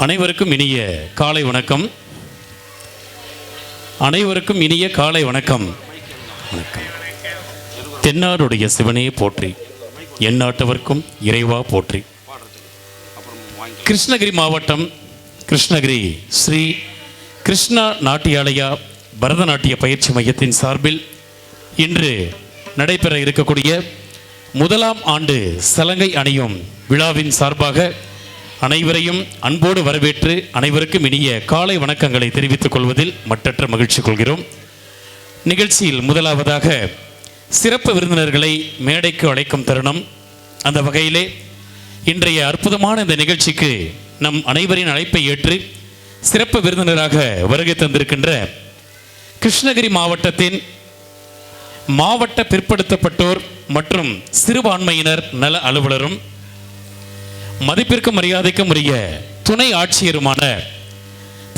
அனைவருக்கும் இனிய காலை வணக்கம். அனைவருக்கும் இனிய காலை வணக்கம். வணக்கம். தென்னாடுடைய சிவனே போற்றி, எந்நாட்டவர்க்கும் இறைவா போற்றி. கிருஷ்ணகிரி மாவட்டம் கிருஷ்ணகிரி ஸ்ரீ கிருஷ்ணா நாட்டியாலயா பரதநாட்டிய பயிற்சி மையத்தின் சார்பில் இன்று நடைபெற இருக்கக்கூடிய முதலாம் ஆண்டு சலங்கை அணியும் விழாவின் சார்பாக அனைவரையும் அன்போடு வரவேற்று அனைவருக்கும் இனிய காலை வணக்கங்களை தெரிவித்துக் கொள்வதில் மட்டற்ற மகிழ்ச்சி கொள்கிறோம். நிகழ்ச்சியில் முதலாவதாக சிறப்பு விருந்தினர்களை மேடைக்கு அழைக்கும் தருணம். அந்த வகையிலே இன்றைய அற்புதமான இந்த நிகழ்ச்சிக்கு நம் அனைவரின் அழைப்பை ஏற்று சிறப்பு விருந்தினராக வருகை தந்திருக்கின்ற கிருஷ்ணகிரி மாவட்டத்தின் மாவட்ட பிற்படுத்தப்பட்டோர் மற்றும் சிறுபான்மையினர் நல அலுவலரும் மதிப்பிற்கும் மரியாதைக்கும் உரிய துணை ஆட்சியருமான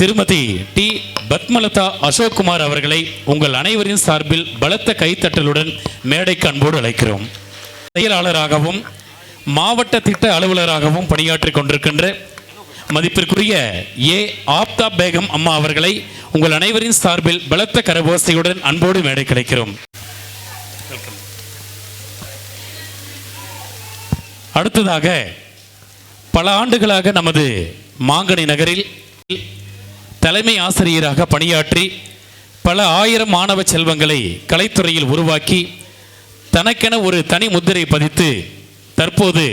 திருமதி டி பத்மலதா அசோக்குமார் அவர்களை உங்கள் அனைவரின் சார்பில் பலத்த கைத்தட்டலுடன் மேடைக்கு அன்போடு அழைக்கிறோம். செயலாளராகவும் மாவட்ட திட்ட அலுவலராகவும் பணியாற்றி கொண்டிருக்கின்ற மதிப்பிற்குரிய ஏ ஆப்தா பேகம் அம்மா அவர்களை உங்கள் அனைவரின் சார்பில் பலத்த கரகோசையுடன் அன்போடு மேடைக்கு அழைக்கிறோம். அடுத்ததாக பல ஆண்டுகளாக நமது மாங்கனி நகரில் தலைமை ஆசிரியராக பணியாற்றி பல ஆயிரம் மாணவ செல்வங்களை கலைத்துறையில் உருவாக்கி தனக்கென ஒரு தனி முத்திரை பதித்து தற்போது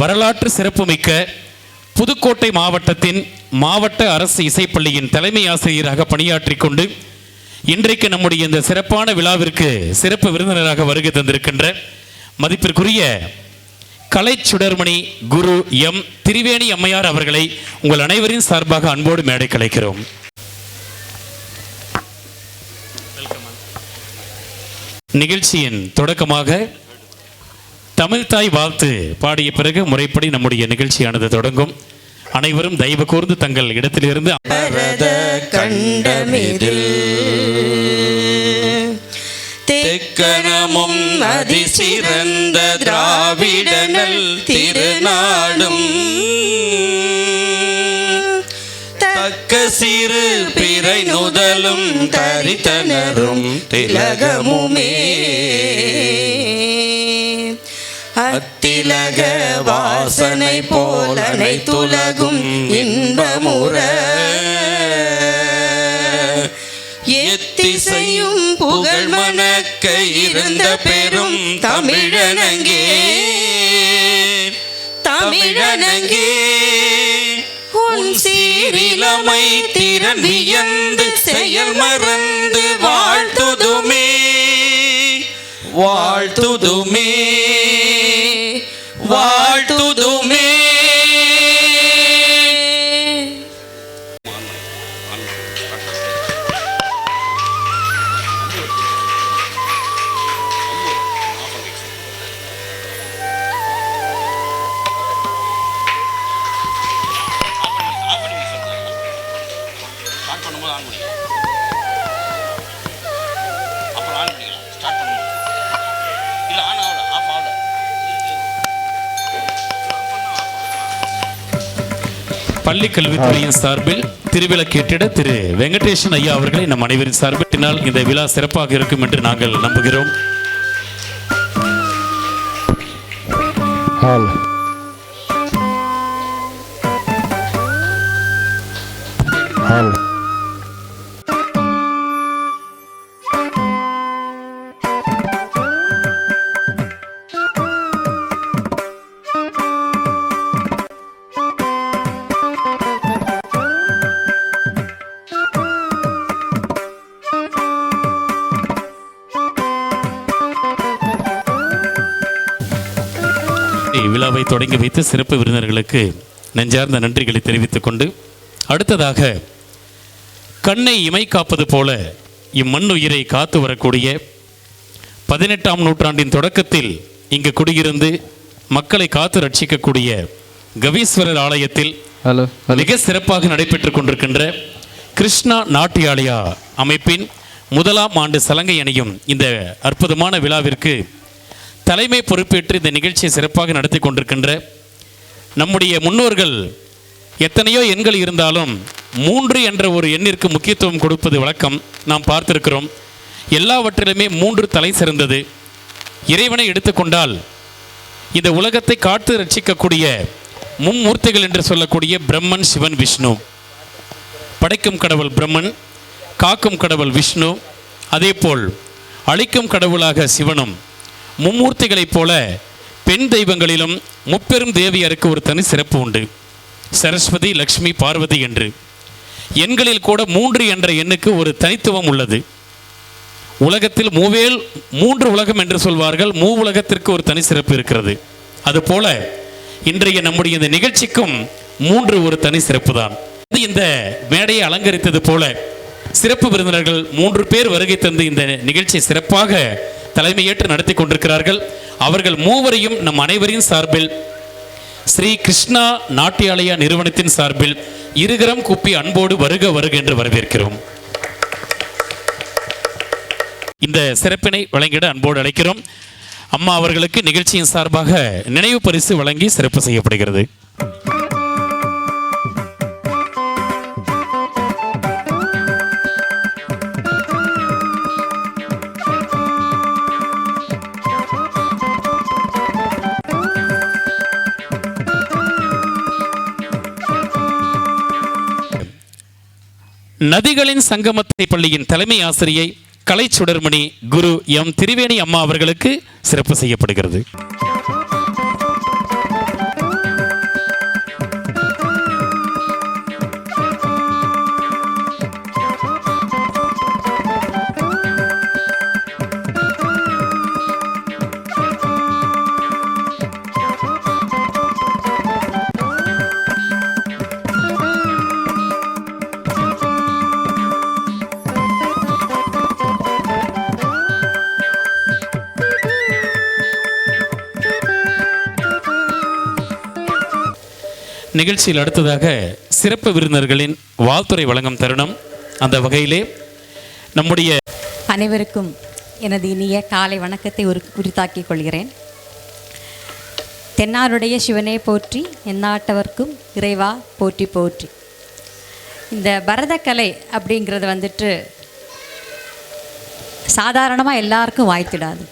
வரலாற்று சிறப்புமிக்க புதுக்கோட்டை மாவட்டத்தின் மாவட்ட அரசு இசைப்பள்ளியின் தலைமை ஆசிரியராக பணியாற்றி கொண்டு இன்றைக்கு நம்முடைய இந்த சிறப்பான விழாவிற்கு சிறப்பு விருந்தினராக வருகை தந்திருக்கின்ற மதிப்பிற்குரிய கலை சுடர்மணி குரு எம் திரிவேணி அம்மையார் அவர்களை உங்கள் அனைவரின் சார்பாக அன்போடு மேடை கலைக்கிறோம். நிகழ்ச்சியின் தொடக்கமாக தமிழ்தாய் வாழ்த்து பாடிய பிறகு முறைப்படி நம்முடைய நிகழ்ச்சியானது தொடங்கும். அனைவரும் தயவு கூர்ந்து தங்கள் இடத்திலிருந்து தெக்கணமும் அதிசிறந்த திராவிடனல் திருநாடும் தக்க சிறு பிறை நுதலும் தரித்தனரும் திலகமுமே அத்திலக வாசனை போல் அனைத்துலகும் இன்பமுற எத்திசையும் புகழ் மணக்க இருந்த பெரும் தமிழனங்கே தமிழனங்கே உன் சீரிலமை திறன் வியந்து செயல் மறந்து வாழ்த்துதுமே வாழ்த்துதுமே வாழ்த்துதுமே. பள்ளி கல்வித்துறையின் சார்பில் திருவிளக்கேற்றிட திரு வெங்கடேசன் ஐயா அவர்களை நம் அனைவரின் சார்பினால் இந்த விழா சிறப்பாக இருக்கும் என்று நாங்கள் நம்புகிறோம். விழாவை தொடங்கி வைத்து சிறப்பு விருந்தினர்களுக்கு நெஞ்சார்ந்த நன்றிகளை தெரிவித்துக் கொண்டு அடுத்ததாக கண்ணை இமை காப்பது போல இம்மண்ணுயிரை காத்து வரக்கூடிய 18ஆம் நூற்றாண்டின் தொடக்கத்தில் இங்கு குடியிருந்து மக்களை காத்து ரட்சிக்கக்கூடிய கவீஸ்வரர் ஆலயத்தில் மிக சிறப்பாக நடைபெற்றுக் கொண்டிருக்கின்ற கிருஷ்ணா நாட்டியாலயா அமைப்பின் முதலாம் ஆண்டு சலங்கை அணியும் இந்த அற்புதமான விழாவிற்கு தலைமை பொறுப்பேற்று இந்த நிகழ்ச்சியை சிறப்பாக நடத்தி கொண்டிருக்கின்ற நம்முடைய முன்னோர்கள் எத்தனையோ எண்கள் இருந்தாலும் 3 என்ற ஒரு எண்ணிற்கு முக்கியத்துவம் கொடுப்பது வழக்கம். நாம் பார்த்திருக்கிறோம். எல்லாவற்றிலுமே 3 தலை சிறந்தது. இறைவனை எடுத்துக்கொண்டால் இந்த உலகத்தை காத்து ரட்சிக்கக்கூடிய மும்மூர்த்திகள் என்று சொல்லக்கூடிய பிரம்மன், சிவன், விஷ்ணு. படைக்கும் கடவுள் பிரம்மன், காக்கும் கடவுள் விஷ்ணு, அதேபோல் அழிக்கும் கடவுளாக சிவனும். மும்மூர்த்திகளைப் போல பெண் தெய்வங்களிலும் முப்பெரும் தேவியருக்கு ஒரு தனி சிறப்பு உண்டு. சரஸ்வதி, லக்ஷ்மி, பார்வதி என்று எண்களில் கூட 3 என்ற எண்ணுக்கு ஒரு தனித்துவம் உள்ளது. உலகத்தில் 3 உலகம் என்று சொல்வார்கள். உலகத்திற்கு ஒரு தனி சிறப்பு இருக்கிறது. அதுபோல இன்றைய நம்முடைய இந்த நிகழ்ச்சிக்கும் 3 ஒரு தனி சிறப்பு தான். இந்த மேடையை அலங்கரித்தது போல சிறப்பு விருந்தினர்கள் 3 பேர் வருகை தந்து இந்த நிகழ்ச்சியை சிறப்பாக தலைமையேற்று நடத்தி கொண்டிருக்கிறார்கள். அவர்கள் மூவரையும் நம் அனைவரின் சார்பில் ஸ்ரீ கிருஷ்ணா நாட்டியாலயா நிறுவனத்தின் சார்பில் இருகரம் கூப்பி அன்போடு வருக வருக என்று வரவேற்கிறோம். இந்த சிறப்பினை வழங்கிட அன்போடு அழைக்கிறோம். அம்மா அவர்களுக்கு நிகழ்ச்சியின் சார்பாக நினைவு பரிசு வழங்கி சிறப்பு செய்யப்படுகிறது. நதிகளின் சங்கமத்தை பள்ளியின் தலைமை ஆசிரியை கலை சுடர்மணி குரு எம் திரிவேணி அம்மா அவர்களுக்கு சிறப்பு செய்யப்படுகிறது. நிகழ்ச்சியில் அடுத்ததாக சிறப்பு விருந்தினர்களின் வாழ்த்துறை வழங்கும் தருணம். அந்த வகையிலே நம்முடைய அனைவருக்கும் எனது இனிய காலை வணக்கத்தை உரித்தாக்கிக் கொள்கிறேன். தென்னாருடைய சிவனே போற்றி, எந்நாட்டவர்க்கும் இறைவா போற்றி போற்றி. இந்த பரதக்கலை அப்படிங்கிறது வந்துட்டு சாதாரணமாக எல்லாருக்கும் வாய்த்திடாது.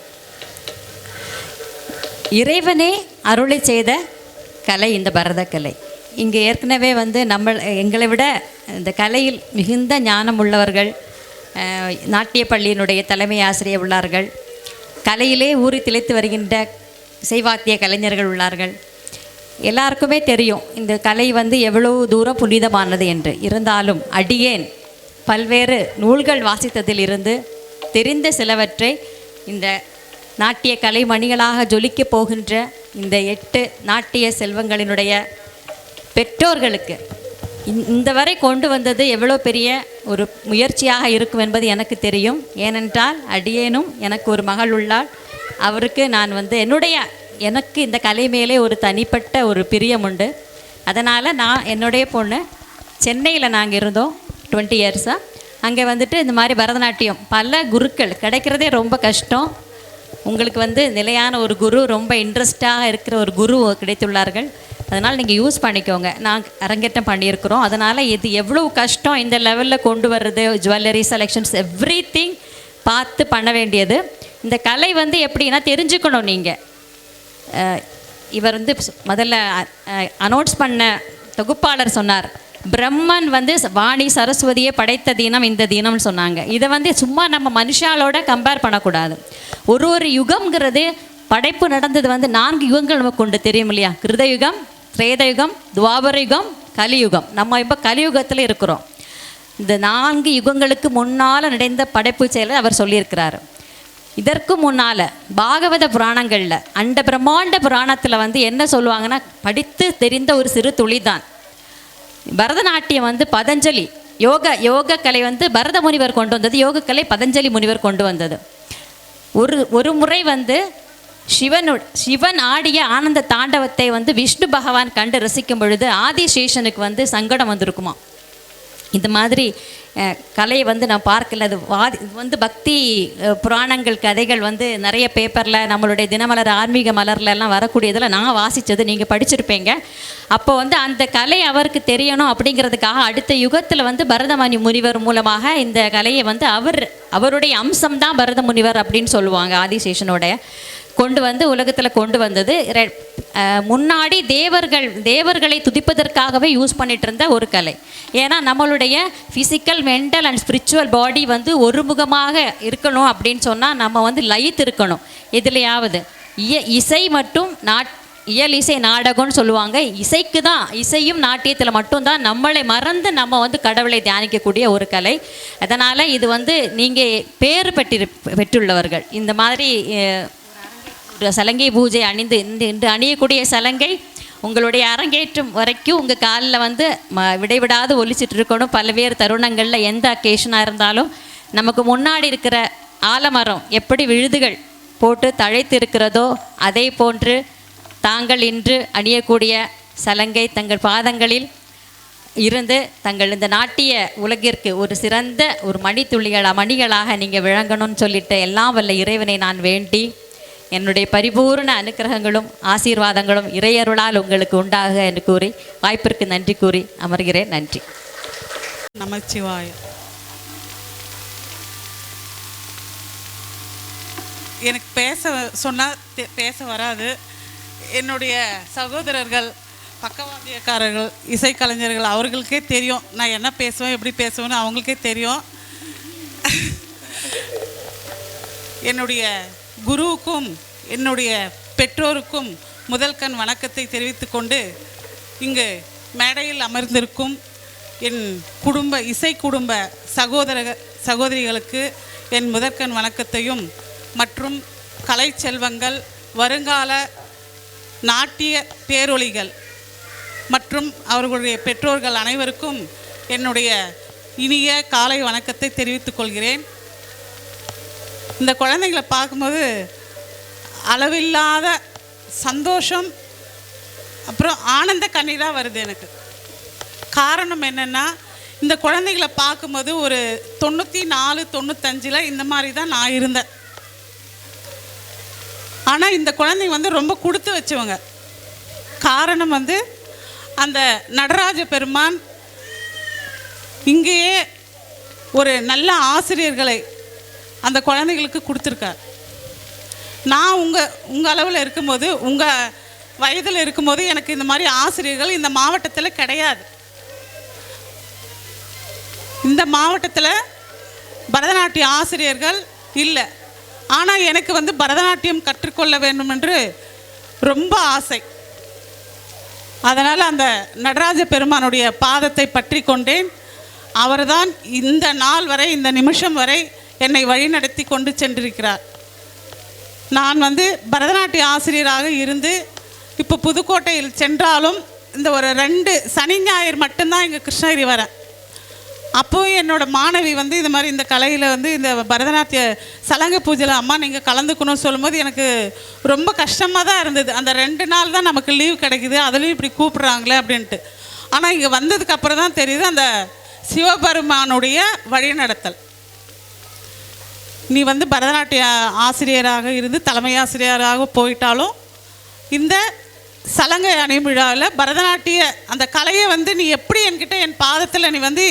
இறைவனே அருளை செய்த கலை இந்த பரதக்கலை. இங்கே ஏற்கனவே எங்களை விட இந்த கலையில் மிகுந்த ஞானம் உள்ளவர்கள், நாட்டிய பள்ளியினுடைய தலைமை ஆசிரியர் உள்ளார்கள், கலையிலே ஊறி திளைத்து வருகின்ற செய்வாத்திய கலைஞர்கள் உள்ளார்கள். எல்லாருக்குமே தெரியும் இந்த கலை எவ்வளவு தூரம் புனிதமானது என்று. இருந்தாலும் அடியேன் பல்வேறு நூல்கள் வாசித்ததில் இருந்து தெரிந்த சிலவற்றை இந்த நாட்டிய கலைமணிகளாக ஜொலிக்கப் போகின்ற இந்த 8 நாட்டிய செல்வங்களினுடைய பெற்றோர்களுக்கு இந்த வரை கொண்டு வந்தது எவ்வளோ பெரிய ஒரு முயற்சியாக இருக்கும் என்பது எனக்கு தெரியும். ஏனென்றால் அடியேனும் எனக்கு ஒரு மகள் உள்ளாள். அவருக்கு நான் எனக்கு இந்த கலை மேலே ஒரு தனிப்பட்ட ஒரு பிரியம் உண்டு. அதனால் நான் என்னுடைய பொண்ணு சென்னையில் நாங்கள் இருந்தோம் 20 இயர்ஸாக. அங்கே இந்த மாதிரி பரதநாட்டியம் பல குருக்கள் கிடைக்கிறதே ரொம்ப கஷ்டம். உங்களுக்கு நிலையான ஒரு குரு, ரொம்ப இன்ட்ரெஸ்டாக இருக்கிற ஒரு குரு கிடைத்துள்ளார்கள். அதனால் நீங்கள் யூஸ் பண்ணிக்கோங்க. நான் அரங்கேற்றம் பண்ணியிருக்கிறோம். அதனால் இது எவ்வளோ கஷ்டம் இந்த லெவலில் கொண்டு வர்றது, ஜுவல்லரி செலெக்ஷன்ஸ் எவ்ரிதிங் பார்த்து பண்ண வேண்டியது. இந்த கலை எப்படின்னா தெரிஞ்சுக்கணும். நீங்கள் இவர் முதல்ல அனௌன்ஸ் பண்ண தொகுப்பாளர் சொன்னார், பிரம்மன் வாணி சரஸ்வதியை படைத்த தினம் இந்த தினம்னு சொன்னாங்க. இதை சும்மா நம்ம மனுஷாலோட கம்பேர் பண்ணக்கூடாது. ஒரு யுகம்ங்கிறது படைப்பு நடந்தது 4 யுகங்கள் நமக்கு கொண்டு தெரியும் இல்லையா? கிருதயுகம், திரேதயுகம், துவாபர யுகம், கலியுகம். நம்ம இப்போ கலியுகத்தில் இருக்கிறோம். இந்த 4 யுகங்களுக்கு முன்னால் நடந்த படைப்பு செயலை அவர் சொல்லியிருக்கிறார். இதற்கு முன்னால் பாகவத புராணங்களில் அண்ட பிரம்மாண்ட புராணத்தில் என்ன சொல்லுவாங்கன்னா, படித்து தெரிந்த ஒரு சிறு துளி தான் பரதநாட்டியம். பதஞ்சலி யோக கலை பரத முனிவர் கொண்டு வந்தது. யோகக்கலை பதஞ்சலி முனிவர் கொண்டு வந்தது. ஒரு முறை சிவன் ஆடிய ஆனந்த தாண்டவத்தை விஷ்ணு பகவான் கண்டு ரசிக்கும் பொழுது ஆதிசேஷனுக்கு சங்கடம் வந்திருக்குமா. இந்த மாதிரி கலையை வந்து நான் பார்க்கல. அது இது வந்து பக்தி புராணங்கள் கதைகள் வந்து நிறைய பேப்பரில் நம்மளுடைய தினமலர் ஆன்மீக மலர்ல எல்லாம் வரக்கூடியதில் நான் வாசித்தது நீங்கள் படிச்சிருப்பீங்க. அப்போ வந்து அந்த கலை அவருக்கு தெரியணும் அப்படிங்கிறதுக்காக அடுத்த யுகத்தில் வந்து பரதமணி முனிவர் மூலமாக இந்த கலையை வந்து அவருடைய அம்சம்தான் பரத முனிவர் அப்படின்னு சொல்லுவாங்க. ஆதிசேஷனோடைய கொண்டு வந்து உலகத்தில் கொண்டு வந்தது. முன்னாடி தேவர்களை துதிப்பதற்காகவே யூஸ் பண்ணிட்டு இருந்த ஒரு கலை. ஏன்னா நம்மளுடைய ஃபிசிக்கல், மென்டல் அண்ட் ஸ்பிரிச்சுவல் பாடி வந்து ஒருமுகமாக இருக்கணும் அப்படின்னு சொன்னால் நம்ம வந்து லயித்து இருக்கணும். எதுலையாவது இசை மற்றும் இயல் இசை நாடகம்னு சொல்லுவாங்க. இசைக்கு தான், இசையும் நாட்டியத்தில் மட்டும்தான் நம்மளை மறந்து நம்ம வந்து கடவுளை தியானிக்கக்கூடிய ஒரு கலை. அதனால் இது வந்து நீங்கள் பேறு பெற்றுள்ளவர்கள். இந்த மாதிரி சலங்கை பூஜை அணிந்து இன்று அணியக்கூடிய சலங்கை உங்களுடைய அரங்கேற்றம் வரைக்கும் உங்கள் காலில் வந்து விடைவிடாது ஒலிச்சிட்டு இருக்கணும். பல்வேறு தருணங்களில் எந்த அக்கேஷனாக இருந்தாலும் நமக்கு முன்னாடி இருக்கிற ஆலமரம் எப்படி விழுதுகள் போட்டு தழைத்து இருக்கிறதோ அதே போன்று தாங்கள் இன்று அணியக்கூடிய சலங்கை தங்கள் பாதங்களில் இருந்து தங்கள் இந்த நாட்டிய உலகிற்கு ஒரு சிறந்த ஒரு மணிகளாக நீங்கள் விளங்கணும்னு சொல்லிட்டு எல்லாம் வல்ல இறைவனை நான் வேண்டி என்னுடைய பரிபூர்ண அனுக்கிரகங்களும் ஆசீர்வாதங்களும் இறையருளால் உங்களுக்கு உண்டாக என்று கூறி வாய்ப்பிற்கு நன்றி கூறி அமர்கிறேன். நன்றி. நமச்சிவாய. எனக்கு சொன்னால் பேச வராது. என்னுடைய சகோதரர்கள், பக்கவாத்தியக்காரர்கள், இசைக்கலைஞர்கள் அவர்களுக்கே தெரியும் நான் என்ன பேசுவேன், எப்படி பேசுவேன்னு அவங்களுக்கே தெரியும். என்னுடைய குருவுக்கும் என்னுடைய பெற்றோருக்கும் முதல் கண் வணக்கத்தை தெரிவித்து கொண்டு இங்கு மேடையில் அமர்ந்திருக்கும் என் இசை குடும்ப சகோதரிகளுக்கு என் முதற்கண் வணக்கத்தையும் மற்றும் கலை செல்வங்கள், வருங்கால நாட்டிய பேரொளிகள் மற்றும் அவர்களுடைய பெற்றோர்கள் அனைவருக்கும் என்னுடைய இனிய காலை வணக்கத்தை தெரிவித்துக் கொள்கிறேன். இந்த குழந்தைகளை பார்க்கும்போது அளவில்லாத சந்தோஷம், அப்புறம் ஆனந்த கண்ணீராக வருது எனக்கு. காரணம் என்னென்னா, இந்த குழந்தைகளை பார்க்கும்போது ஒரு 94-95 இந்த மாதிரி தான் நான் இருந்தேன். ஆனால் இந்த குழந்தைங்க வந்து ரொம்ப கொடுத்து வச்சவங்க. காரணம் வந்து அந்த நடராஜ பெருமான் இங்கேயே ஒரு நல்ல ஆசிரியர்களை அந்த குழந்தைகளுக்கு கொடுத்துருக்கார். நான் உங்கள் அளவில் இருக்கும்போது, உங்கள் வயதில் இருக்கும்போது எனக்கு இந்த மாதிரி ஆசிரியர்கள் இந்த மாவட்டத்தில் கிடையாது. இந்த மாவட்டத்தில் பரதநாட்டிய ஆசிரியர்கள் இல்லை. ஆனால் எனக்கு வந்து பரதநாட்டியம் கற்றுக்கொள்ள வேண்டும் என்று ரொம்ப ஆசை. அதனால் அந்த நடராஜ பெருமானுடைய பாதத்தை பற்றி கொண்டேன். அவர்தான் இந்த நாள் வரை, இந்த நிமிஷம் வரை என்னை வழிநடத்தி கொண்டு சென்றிருக்கிறார். நான் வந்து பரதநாட்டிய ஆசிரியராக இருந்து இப்போ புதுக்கோட்டையில் சென்றாலும் இந்த ஒரு 2 சனி ஞாயிறு மட்டும்தான் இங்கே கிருஷ்ணகிரி வரேன். அப்போது என்னோடய மாணவி வந்து இது மாதிரி இந்த கலையில் வந்து இந்த பரதநாட்டிய சலங்கை பூஜையில் அம்மா நீங்கள் கலந்துக்கணும்னு சொல்லும்போது எனக்கு ரொம்ப கஷ்டமாக தான் இருந்தது. அந்த 2 நாள் தான் நமக்கு லீவ் கிடைக்குது, அதுலேயும் இப்படி கூப்பிட்றாங்களே அப்படின்ட்டு. ஆனால் இங்கே வந்ததுக்கு அப்புறம் தான் தெரியுது அந்த சிவபெருமானுடைய வழிநடத்தல். நீ வந்து பரதநாட்டிய ஆசிரியராக இருந்து தலைமை ஆசிரியராக போயிட்டாலும் இந்த சலங்கை அணி விழாவில் பரதநாட்டிய அந்த கலையை வந்து நீ எப்படி என்கிட்ட என் பாதத்தில் நீ வந்து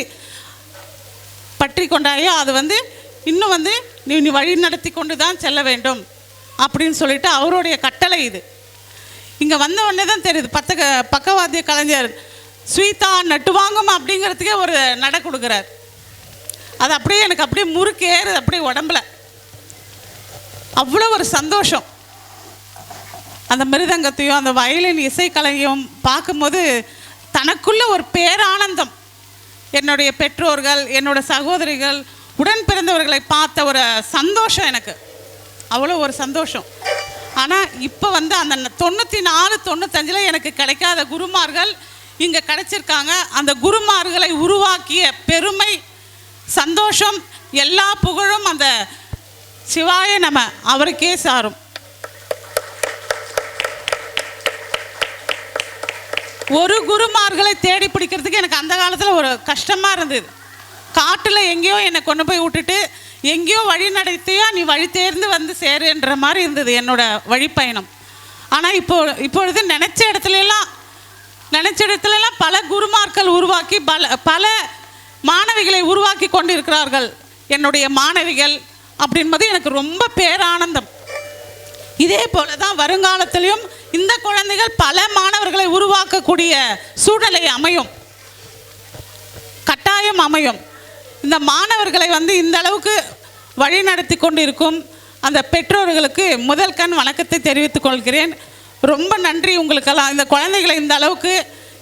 பற்றி கொண்டாயோ அது வந்து இன்னும் வந்து நீ வழி நடத்தி கொண்டு தான் செல்ல வேண்டும் அப்படின்னு சொல்லிட்டு அவருடைய கட்டளை இது. இங்கே வந்த உடனே தான் தெரியுது பக்கவாத்திய கலைஞர் ஸ்வீதா நட்டுவாங்கும் அப்படிங்கிறதுக்கே ஒரு நட கொடுக்குறார். அது அப்படியே எனக்கு அப்படியே முறுக்கேறுது, அப்படியே உடம்புல அவ்வளோ ஒரு சந்தோஷம். அந்த மிருதங்கத்தையும் அந்த வயலின் இசைக்கலையும் பார்க்கும்போது தனக்குள்ள ஒரு பேரானந்தம். என்னுடைய பெற்றோர்கள், என்னோட சகோதரிகள், உடன் பிறந்தவர்களை பார்த்த ஒரு சந்தோஷம் எனக்கு, அவ்வளோ ஒரு சந்தோஷம். ஆனால் இப்போ வந்து அந்த 94-95 எனக்கு கிடைக்காத குருமார்கள் இங்கே கிடைச்சிருக்காங்க. அந்த குருமார்களை உருவாக்கிய பெருமை, சந்தோஷம், எல்லா புகழும் அந்த சிவாய நம அவருக்கே சாரும். ஒரு குருமார்களை தேடி பிடிக்கிறதுக்கு எனக்கு அந்த காலத்தில் ஒரு கஷ்டமாக இருந்தது. காட்டில் எங்கேயோ என்னை கொண்டு போய் விட்டுட்டு எங்கேயோ வழி நடத்தியோ நீ வழி தேர்ந்து வந்து சேருன்ற மாதிரி இருந்தது என்னோட வழிப்பயணம். ஆனால் இப்பொழுது நினச்ச இடத்துலலாம் பல குருமார்கள் உருவாக்கி பல மாணவிகளை உருவாக்கி கொண்டிருக்கிறார்கள். என்னுடைய மாணவிகள் அப்படின்பது எனக்கு ரொம்ப பேரானந்தம். இதே போல தான் வருங்காலத்திலையும் இந்த குழந்தைகள் பல மாணவர்களை உருவாக்கக்கூடிய சூழ்நிலை அமையும், கட்டாயம் அமையும். இந்த மாணவர்களை வந்து இந்த அளவுக்கு வழி நடத்தி கொண்டிருக்கும் அந்த பெற்றோர்களுக்கு முதல் கண் வணக்கத்தை தெரிவித்துக் கொள்கிறேன். ரொம்ப நன்றி உங்களுக்கெல்லாம். இந்த குழந்தைகளை இந்த அளவுக்கு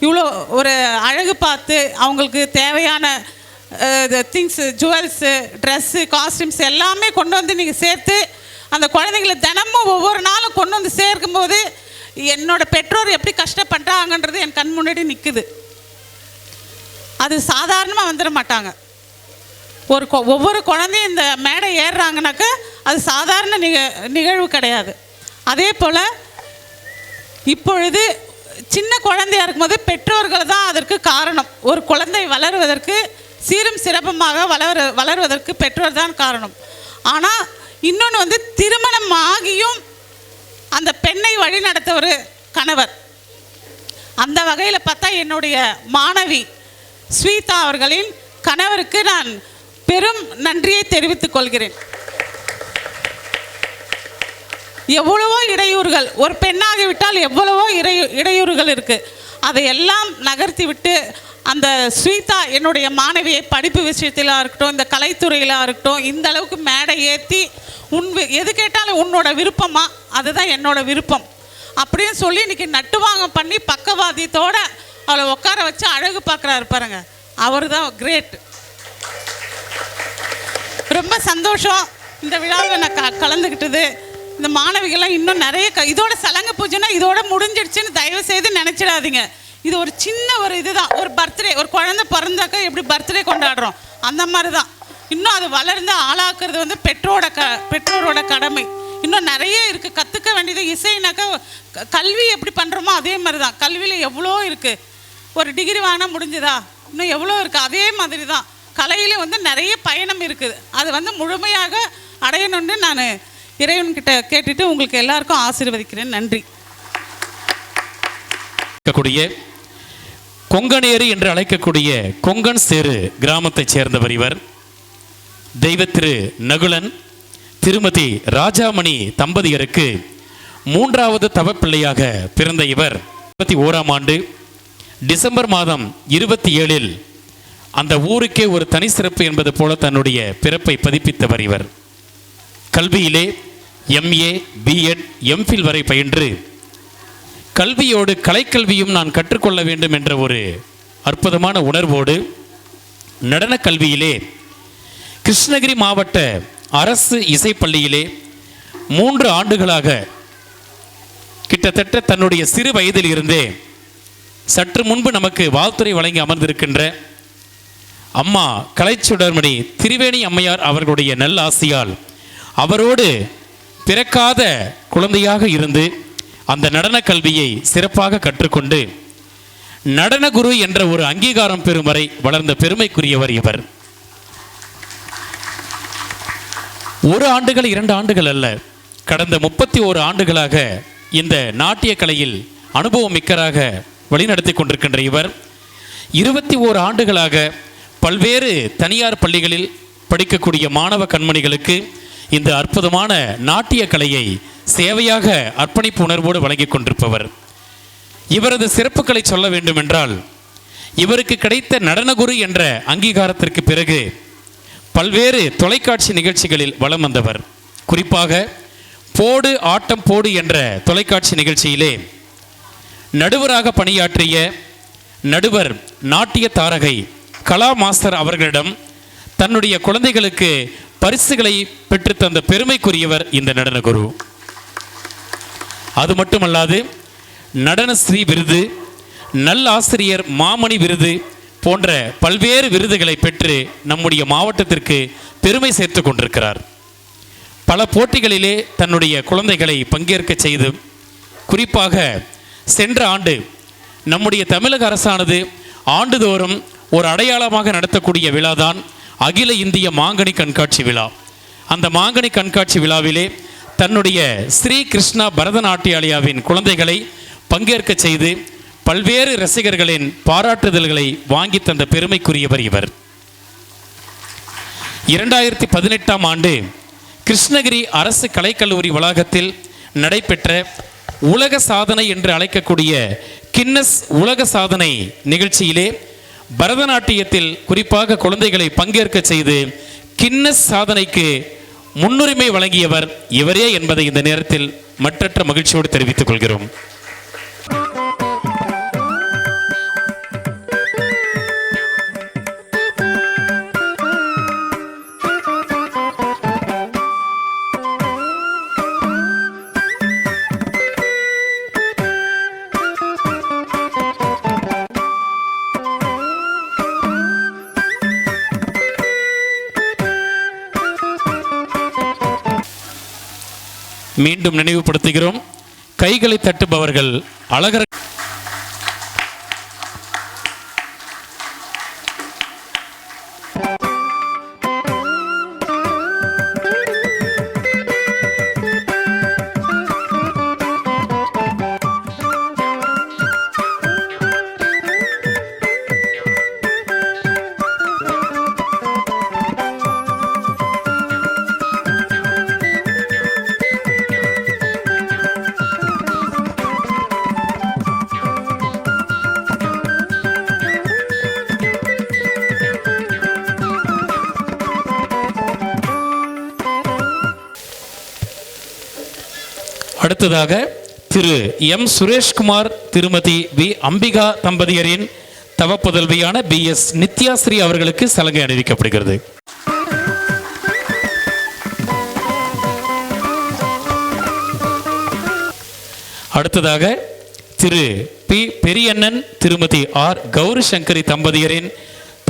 இவ்வளோ ஒரு அழகு பார்த்து அவங்களுக்கு தேவையான திங்ஸு, ஜுவல்ஸு, ட்ரெஸ்ஸு, காஸ்டியூம்ஸ் எல்லாமே கொண்டு வந்து நீங்கள் சேர்த்து அந்த குழந்தைங்களை தினமும் ஒவ்வொரு நாளும் கொண்டு வந்து சேர்க்கும்போது என்னோட பெற்றோர் எப்படி கஷ்டப்பட்டாங்கன்றது என் கண் முன்னாடி நிற்குது. அது சாதாரணமாக வந்துட மாட்டாங்க. ஒவ்வொரு குழந்தையும் இந்த மேடை ஏறுறாங்கனாக்கா அது சாதாரண நிகழ்வு கிடையாது. அதே போல் இப்பொழுது சின்ன குழந்தையாக இருக்கும்போது பெற்றோர்கள் தான் அதற்கு காரணம். ஒரு குழந்தை வளருவதற்கு சீரும் சிறப்புமாக வளருவதற்கு பெற்றோர் தான் காரணம். ஆனால் இன்னொன்று வந்து திருமணம் ஆகியும் அந்த பெண்ணை வழி நடத்த ஒரு கணவர். அந்த வகையில் பார்த்தா என்னுடைய மாணவி ஸ்வீதா அவர்களின் கணவருக்கு நான் பெரும் நன்றியை தெரிவித்துக் கொள்கிறேன். எவ்வளவோ இடையூறுகள், ஒரு பெண்ணாகிவிட்டால் எவ்வளவோ இடையூறுகள் இருக்குது. அதையெல்லாம் நகர்த்தி விட்டு அந்த ஸ்வீதா என்னுடைய மாணவியை படிப்பு விஷயத்திலாக இருக்கட்டும், இந்த கலைத்துறையிலாக இருக்கட்டும், இந்த அளவுக்கு மேடை ஏற்றி எது கேட்டாலும் உன்னோட விருப்பமா, அதுதான் என்னோட விருப்பம் அப்படின்னு சொல்லி இன்றைக்கி நட்டுவாங்கம் பண்ணி பக்கவாதியத்தோடு அவளை உட்கார வச்சு அழகு பார்க்குறாரு பாருங்க, அவர் தான் கிரேட். ரொம்ப சந்தோஷம் இந்த விழாவில் நான் கலந்துக்கிட்டது. இந்த மாணவிகள்லாம் இன்னும் நிறைய இதோட சலங்க பூஜைனா இதோட முடிஞ்சிடுச்சுன்னு தயவு செய்து நினச்சிடாதீங்க. இது ஒரு சின்ன ஒரு இதுதான், ஒரு பர்த்டே. ஒரு குழந்தை பிறந்தாக்கா எப்படி பர்த்டே கொண்டாடுறோம் அந்த மாதிரி தான். இன்னும் அது வளர்ந்து ஆளாக்குறது வந்து பெற்றோரோட கடமை. இன்னும் நிறைய இருக்குது கற்றுக்க வேண்டியது. இசைனாக்கா கல்வி எப்படி பண்ணுறோமோ அதே மாதிரி தான். கல்வியில் எவ்வளோ இருக்குது. ஒரு டிகிரி வாங்கினா முடிஞ்சுதா, இன்னும் எவ்வளோ இருக்குது. அதே மாதிரி தான் கலையிலே வந்து நிறைய பயணம் இருக்குது. அது வந்து முழுமையாக அடையணும்னு நான் இறைவன்கிட்ட கேட்டுட்டு உங்களுக்கு எல்லாருக்கும் ஆசீர்வதிக்கிறேன். நன்றி. கொங்கனேரி என்று அழைக்கக்கூடிய கொங்கன் சேரு கிராமத்தைச் சேர்ந்தவர் இவர். தெய்வ திரு நகுலன் திருமதி ராஜாமணி தம்பதியருக்கு 3வது தவப்பிள்ளையாக பிறந்த இவர் 2021ஆம் ஆண்டு டிசம்பர் மாதம் 27இல் அந்த ஊருக்கே ஒரு தனி சிறப்பு என்பது போல தன்னுடைய பிறப்பை பதிப்பித்தவர் இவர். கல்வியிலே MA, B.Ed, M.Phil வரை பயின்று கல்வியோடு கலைக்கல்வியும் நான் கற்றுக்கொள்ள வேண்டும் என்ற ஒரு அற்புதமான உணர்வோடு நடன கல்வியிலே கிருஷ்ணகிரி மாவட்ட அரசு இசைப்பள்ளியிலே 3 ஆண்டுகளாக கிட்டத்தட்ட தன்னுடைய சிறு வயதில் இருந்தே சற்று முன்பு நமக்கு வாழ்த்துறை வழங்கி அமர்ந்திருக்கின்ற அம்மா கலைச்சுடர்மணி திரிவேணி அம்மையார் அவர்களுடைய நல்ல ஆசியால் அவரோடு பிறக்காத குழந்தையாக இருந்து அந்த நடன கல்வியை சிறப்பாக கற்றுக்கொண்டு நடனகுரு என்ற ஒரு அங்கீகாரம் பெறும் வரை வளர்ந்த பெருமைக்குரியவர் இவர். 1 ஆண்டுகள் 2 ஆண்டுகள் அல்ல, கடந்த 31 ஆண்டுகளாக இந்த நாட்டிய கலையில் அனுபவம் மிக்கராக வழிநடத்தி கொண்டிருக்கின்ற இவர் 21 ஆண்டுகளாக பல்வேறு தனியார் பள்ளிகளில் படிக்கக்கூடிய மாணவ கண்மணிகளுக்கு இந்த அற்புதமான நாட்டிய கலையை சேவையாக அர்ப்பணிப்பு உணர்வோடு வழங்கி கொண்டிருப்பவர். இவரது சிறப்புகளை சொல்ல வேண்டும் என்றால் இவருக்கு கிடைத்த நடனகுரு என்ற அங்கீகாரத்திற்கு பிறகு பல்வேறு தொலைக்காட்சி நிகழ்ச்சிகளில் வலம் வந்தவர். குறிப்பாக போடு ஆட்டம் போடு என்ற தொலைக்காட்சி நிகழ்ச்சியிலே நடுவராக பணியாற்றிய நடுவர் நாட்டிய தாரகை கலா மாஸ்டர் அவர்களிடம் தன்னுடைய குழந்தைகளுக்கு பரிசுகளை பெற்றுத்தந்த பெருமைக்குரியவர் இந்த நடனகுரு. அது மட்டுமல்லாது நடனஸ்ரீ விருது, நல்லாசிரியர் மாமணி விருது போன்ற பல்வேறு விருதுகளை பெற்று நம்முடைய மாவட்டத்திற்கு பெருமை சேர்த்து கொண்டிருக்கிறார். பல போட்டிகளிலே தன்னுடைய குழந்தைகளை பங்கேற்க செய்து குறிப்பாக சென்ற ஆண்டு நம்முடைய தமிழக அரசானது ஆண்டுதோறும் ஒரு அடையாளமாக நடத்தக்கூடிய விழாதான் அகில இந்திய மாங்கனி கண்காட்சி விழா. அந்த மாங்கனி கண்காட்சி விழாவிலே தன்னுடைய ஸ்ரீ கிருஷ்ணா பரதநாட்டியாலயாவின் குழந்தைகளை பங்கேற்க செய்து பல்வேறு ரசிகர்களின் பாராட்டுதல்களை வாங்கி தந்த பெருமைக்குரியவர் இவர். 2018ஆம் ஆண்டு கிருஷ்ணகிரி அரசு கலைக்கல்லூரி வளாகத்தில் நடைபெற்ற உலக சாதனை என்று அழைக்கக்கூடிய கின்னஸ் உலக சாதனை நிகழ்ச்சியிலே பரதநாட்டியத்தில் குறிப்பாக குழந்தைகளை பங்கேற்க செய்து கின்னஸ் சாதனைக்கு முன்னுரிமை வழங்கியவர் இவரே என்பதை இந்த நேரத்தில் மற்றற்ற மகிழ்ச்சியோடு தெரிவித்துக் கொள்கிறோம். மீண்டும் நினைவுபடுத்துகிறோம், கைகளை தட்டுபவர்கள் அழகர். அடுத்ததாக திரு எம் சுரேஷ்குமார் திருமதி வி அம்பிகா தம்பதியரின் தவப்புதல்வியான BS நித்யாஸ்ரீ அவர்களுக்கு சலுகை அணிவிக்கப்படுகிறது. அடுத்ததாக திரு பி பெரியண்ணன் திருமதி ஆர் கௌரி சங்கரி தம்பதியரின்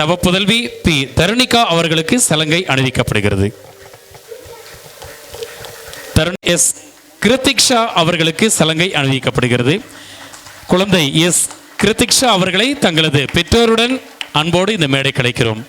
தவப்புதல்வி பி தருணிகா அவர்களுக்கு சலுகை அணிவிக்கப்படுகிறது. தருண் எஸ் கிருத்திக்ஷா அவர்களுக்கு சலுகை அணிவிக்கப்படுகிறது. குழந்தை எஸ் கிருத்திக்ஷா அவர்களை தங்களது பெற்றோருடன் அன்போடு இந்த மேடை கிடைக்கிறோம்.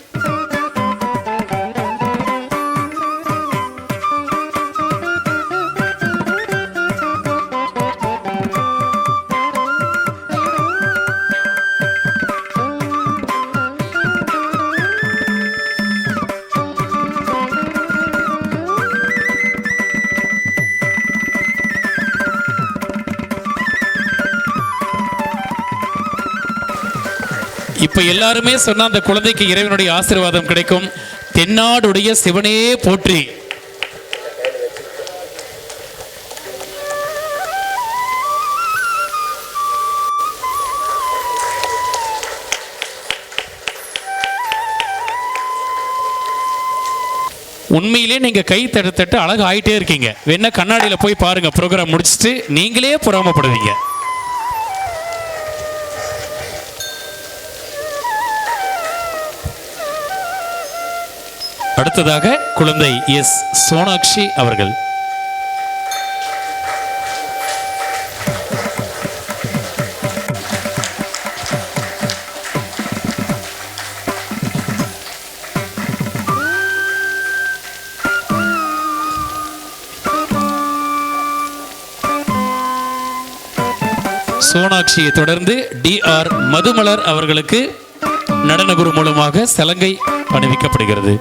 இப்ப எல்லாருமே சொன்ன அந்த குழந்தைக்கு இறைவனுடைய ஆசீர்வாதம் கிடைக்கும். தென்னாடுடைய சிவனே போற்றி. உண்மையிலே நீங்க கை தட்டு அழகு ஆயிட்டே இருக்கீங்க. வேணா கண்ணாடியில போய் பாருங்க, ப்ரோக்ராம் முடிச்சுட்டு நீங்களே பொறாமப்படுவீங்க. அடுத்ததாக குழந்தை எஸ் சோனாக்ஷி அவர்கள். சோனாக்ஷியை தொடர்ந்து DR மதுமலர் அவர்களுக்கு நடனகுரு மூலமாக சலங்கை அணிவிக்கப்படுகிறது.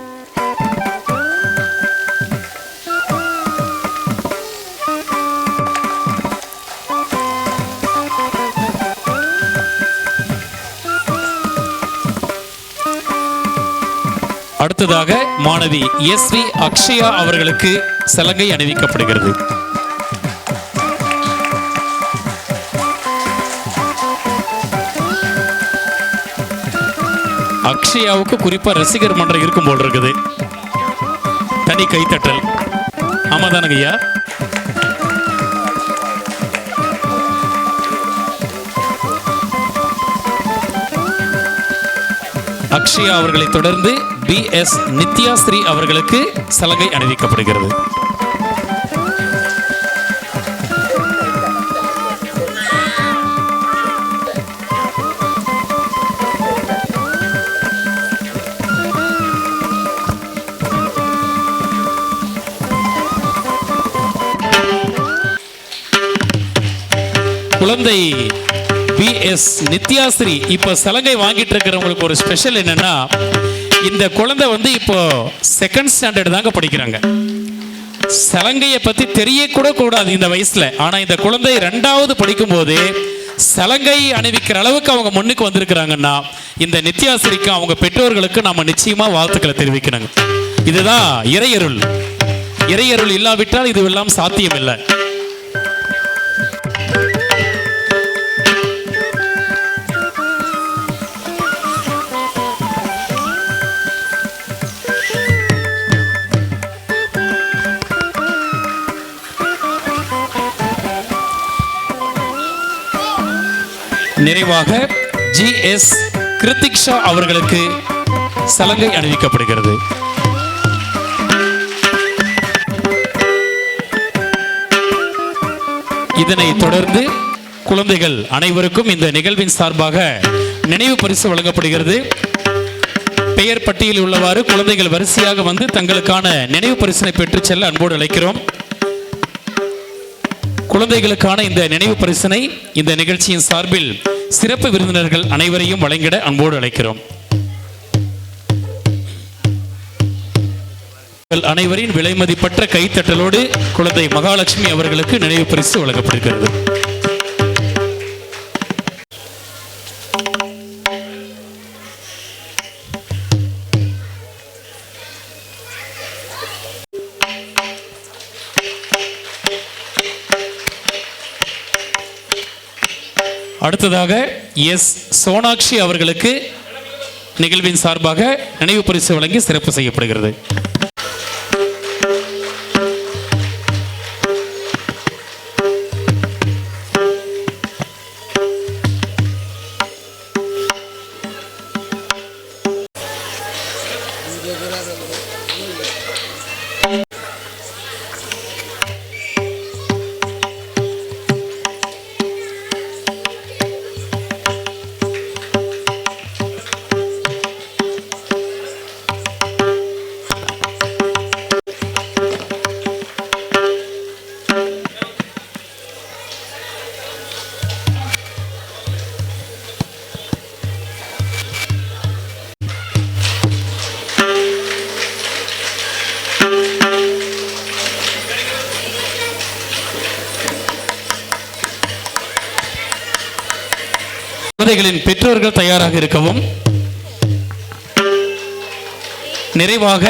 அடுத்ததாக மாணவி SV அக்ஷயா அவர்களுக்கு சலங்கை அணிவிக்கப்படுகிறது. அக்ஷயாவுக்கு குறிப்பா ரசிகர் மன்றம் இருக்கும் போல் இருக்குது. தனி கைத்தட்டல். ஆமாதானுங்க ஐயா? அக்ஷயா அவர்களை தொடர்ந்து BS நித்யாஸ்ரீ அவர்களுக்கு சலுகை அணிவிக்கப்படுகிறது. குழந்தை BS நித்யாஸ்ரீ இப்போ சலங்கை வாங்கிட்டு இருக்கிறவங்களுக்கு ஒரு ஸ்பெஷல் என்னன்னா, இந்த குழந்தை வந்து இப்போ செகண்ட் ஸ்டாண்டர்ட் தாங்க படிக்கிறாங்க. சலங்கையை பத்தி தெரியக்கூட கூடாது இந்த வயசுல. ஆனா இந்த குழந்தை 2வது படிக்கும் போது சலங்கை அணிவிக்கிற அளவுக்கு அவங்க முன்னுக்கு வந்திருக்கிறாங்கன்னா, இந்த நித்யாஸ்ரீக்கு அவங்க பெற்றோர்களுக்கு நாம நிச்சயமா வாழ்த்துக்களை தெரிவிக்கணுங்க. இதுதான் இறையருள். இறையருள் இல்லாவிட்டால் இது எல்லாம் சாத்தியம் இல்லை. நிறைவாக GS கிருத்திக்ஷா அவர்களுக்கு சலங்கை அணிவிக்கப்படுகிறது. இதனைத் தொடர்ந்து குழந்தைகள் அனைவருக்கும் இந்த நிகழ்வின் சார்பாக நினைவு பரிசு வழங்கப்படுகிறது. பெயர் பட்டியலில் உள்ளவாறு குழந்தைகள் வரிசையாக வந்து தங்களுக்கான நினைவு பரிசினை பெற்று செல்ல அன்போடு அழைக்கிறோம். குழந்தைகளுக்கான இந்த நினைவு பரிசினை இந்த நிகழ்ச்சியின் சார்பில் சிறப்பு விருந்தினர்கள் அனைவரையும் வழங்கிட அன்போடு அழைக்கிறோம். அனைவரின் விலைமதிப்பற்ற கைத்தட்டலோடு குழந்தை மகாலட்சுமி அவர்களுக்கு நினைவு பரிசு வழங்கப்படுகிறது. அடுத்ததாக எஸ் சோனாக்ஷி அவர்களுக்கு நிகழ்வின் சார்பாக நினைவு பரிசு வழங்கி சிறப்பு செய்யப்படுகிறது. குழந்தைகளின் பெற்றோர்கள் தயாராக இருக்கவும். நிறைவாக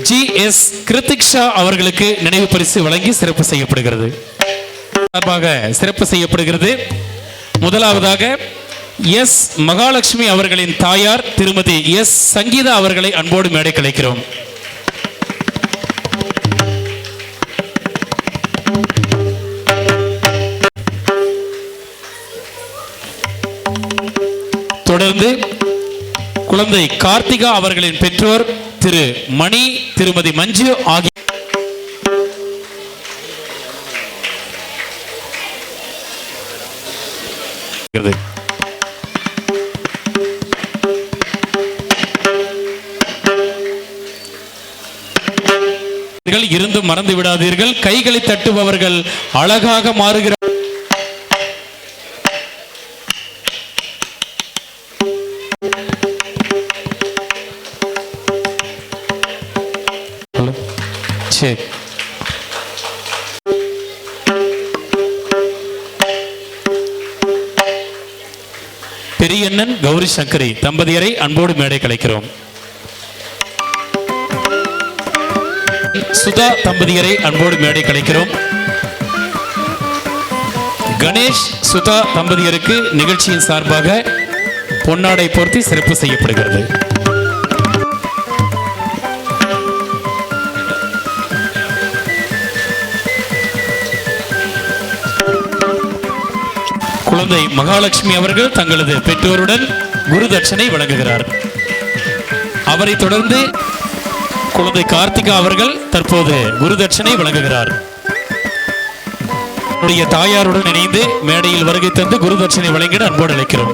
GS கிருத்திக்ஷா அவர்களுக்கு நினைவு பரிசு வழங்கி சிறப்பு செய்யப்படுகிறது. சிறப்பு செய்யப்படுகிறது. முதலாவதாக எஸ் மகாலட்சுமி அவர்களின் தாயார் திருமதி எஸ் சங்கீதா அவர்களை அன்போடு மேடை கலைக்கிறோம். தொடர்ந்து குழந்தை கார்த்திகா அவர்களின் பெற்றோர் திரு மணி திருமதி மஞ்சு ஆகிய இருந்தும் மறந்து விடாதீர்கள். கைகளை தட்டுபவர்கள் அழகாக மாறுகிறார். பெரியண்ணன் கௌரி சங்கரி தம்பதியரை அன்போடு மேடை கலைக்கிறோம். சுதா தம்பதியரை அன்போடு மேடை கலைக்கிறோம். கணேஷ் சுதா தம்பதியருக்கு நிகழ்ச்சியின் சார்பாக பொன்னாடை போர்த்தி சிறப்பு செய்யப்படுகிறது. குழந்தை மகாலட்சுமி அவர்கள் தங்களது பெற்றோருடன் குரு தட்சணை வழங்குகிறார். அவரை தொடர்ந்து குழந்தை கார்த்திகா அவர்கள் தற்போது குரு தட்சணை வழங்குகிறார். தாயாருடன் இணைந்து மேடையில் வருகை தந்து குரு தட்சணை வழங்கிட அன்போடு அழைக்கிறோம்.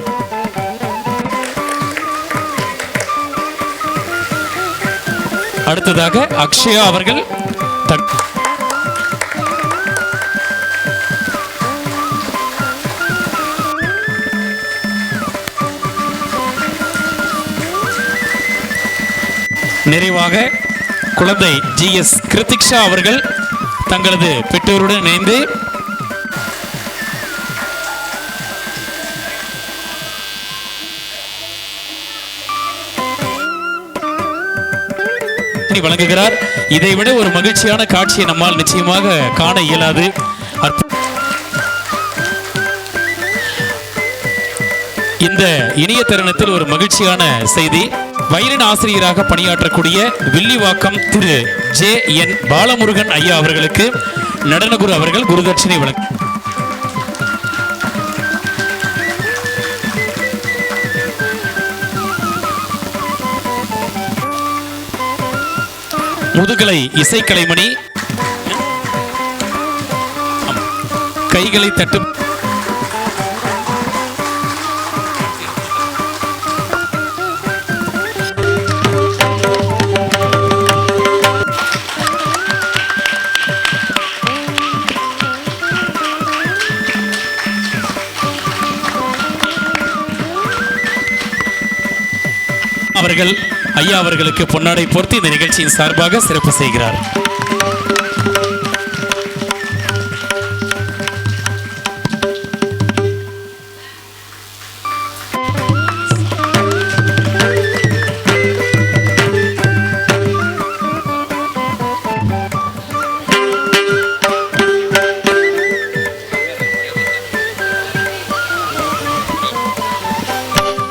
அடுத்ததாக அக்ஷயா அவர்கள் நிறைவாக குழந்தை GS கிருத்திக்ஷா அவர்கள் தங்களது பெற்றோருடன் இணைந்து வழங்குகிறார். இதைவிட ஒரு மகிழ்ச்சியான காட்சியை நம்மால் நிச்சயமாக காண இயலாது. இந்த இனிய தருணத்தில் ஒரு மகிழ்ச்சியான செய்தி. வயலின் ஆசிரியராக பணியாற்றக்கூடிய வில்லிவாக்கம் திரு JN பாலமுருகன் ஐயா அவர்களுக்கு நடனகுரு அவர்கள் குருதட்சிணை வழங்க முதுகலை இசைக்கலைமணி கைகளை தட்டும் அவர்கள் ஐயா அவர்களுக்கு பொன்னாடை போர்த்தி இந்த நிகழ்ச்சியின் சார்பாக சிறப்பு செய்கிறார்.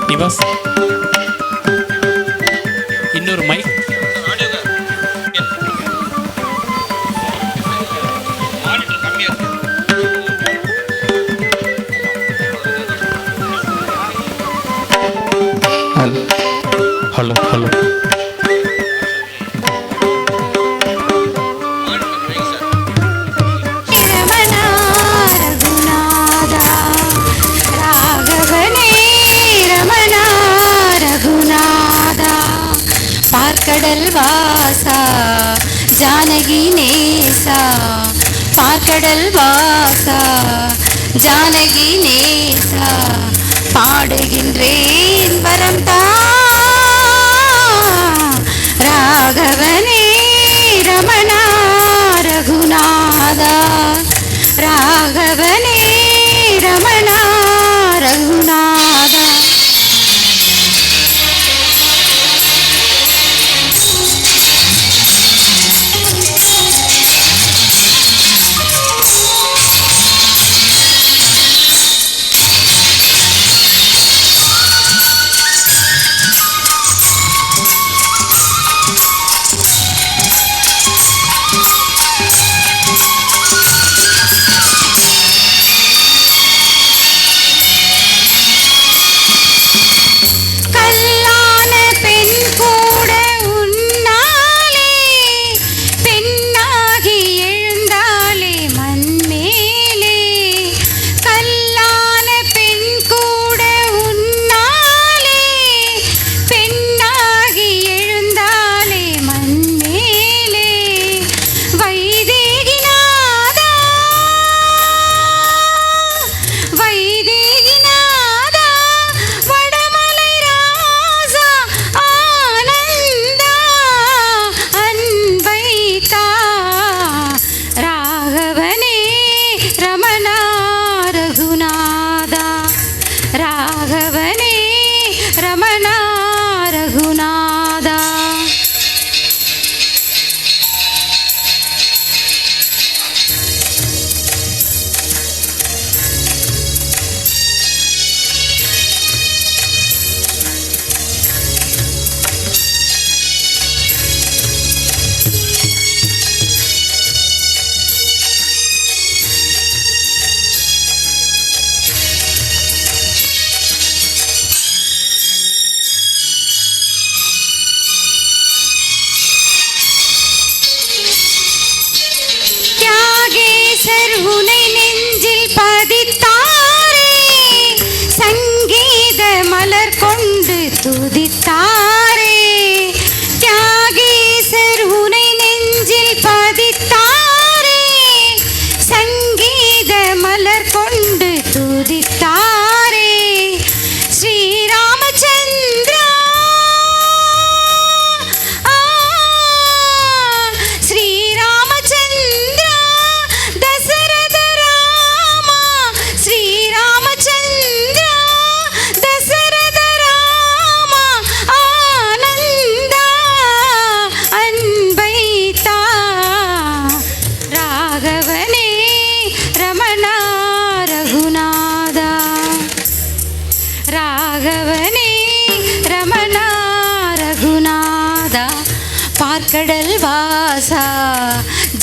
நிவாஸ் இன்னொரு மைக் ஹலோ ஹலோ பார்க்கடல் வாசா ஜானகி நேசா பார்க்கடல் வாசா ஜானகி நேசா பாடுகின்றேன் வரம் தா ராகவனே ரமணா ரகுநாதா ராகவனே ரமணா ரகுநாதா.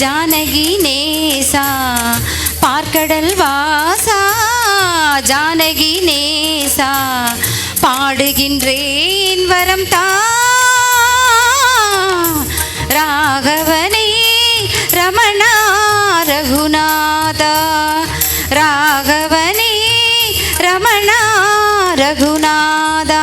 ஜானகி நேசா பார்க்கடல் வாசா ஜானகி நேசா பாடுகின்றேன் வரம் தா ராகவனே ரமணா ரகுநாதா ராகவனே ரமணா ரகுநாதா.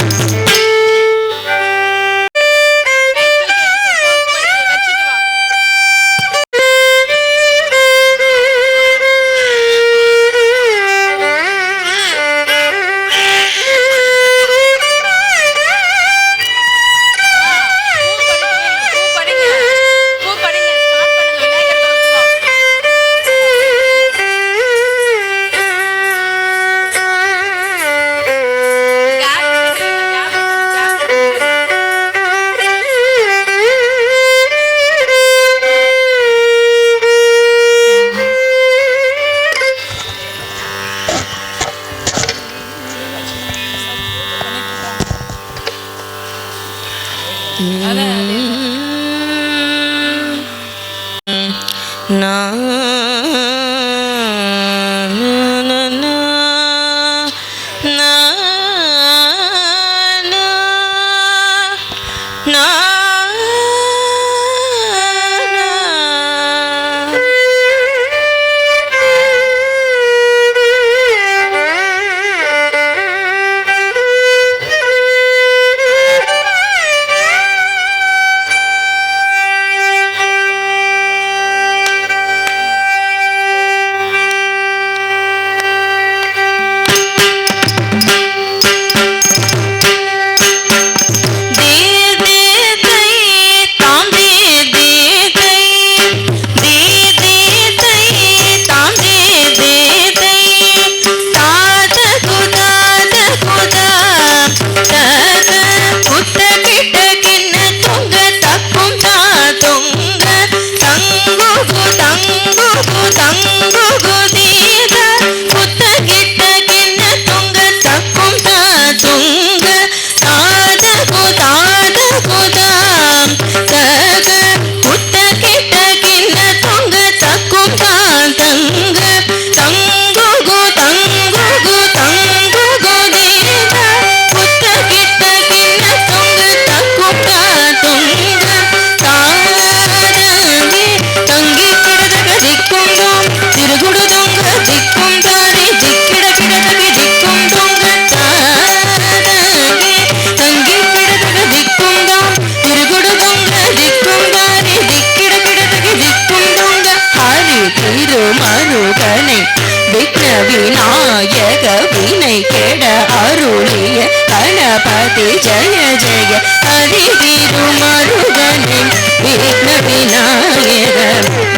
விநாயக வினை கெட அருளிய கணபதி ஜய ஜய ஹரி திருமருகனை விக்ன விநாயக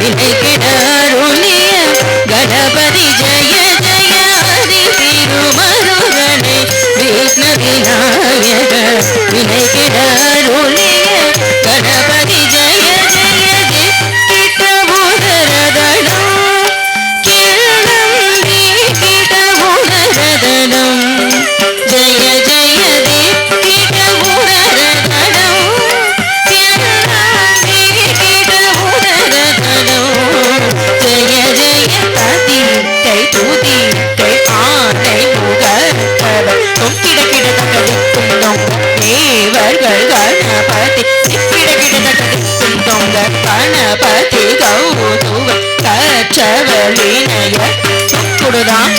வினை கெட அருளிய கணபதி ஜய ஜய ஹரி திருமருகனை விக்ன விநாயக வினை கெட அருளிய கணபதி ஜய ஜய கிட்ட உதரதனம் ஜய ஜய தீப்திட உரரதனம் கிட உரரதனம் ஜய ஜய ததி கை துதி கை ஆனை முகப்பட கிட கிட தகதிக்கும் தொங்க தேவர்கள் கணபதி கிட கிட தகதிக்கும் தொங்க கணபதி கௌதுவ கற்றவளினைய சுக்குடுதான்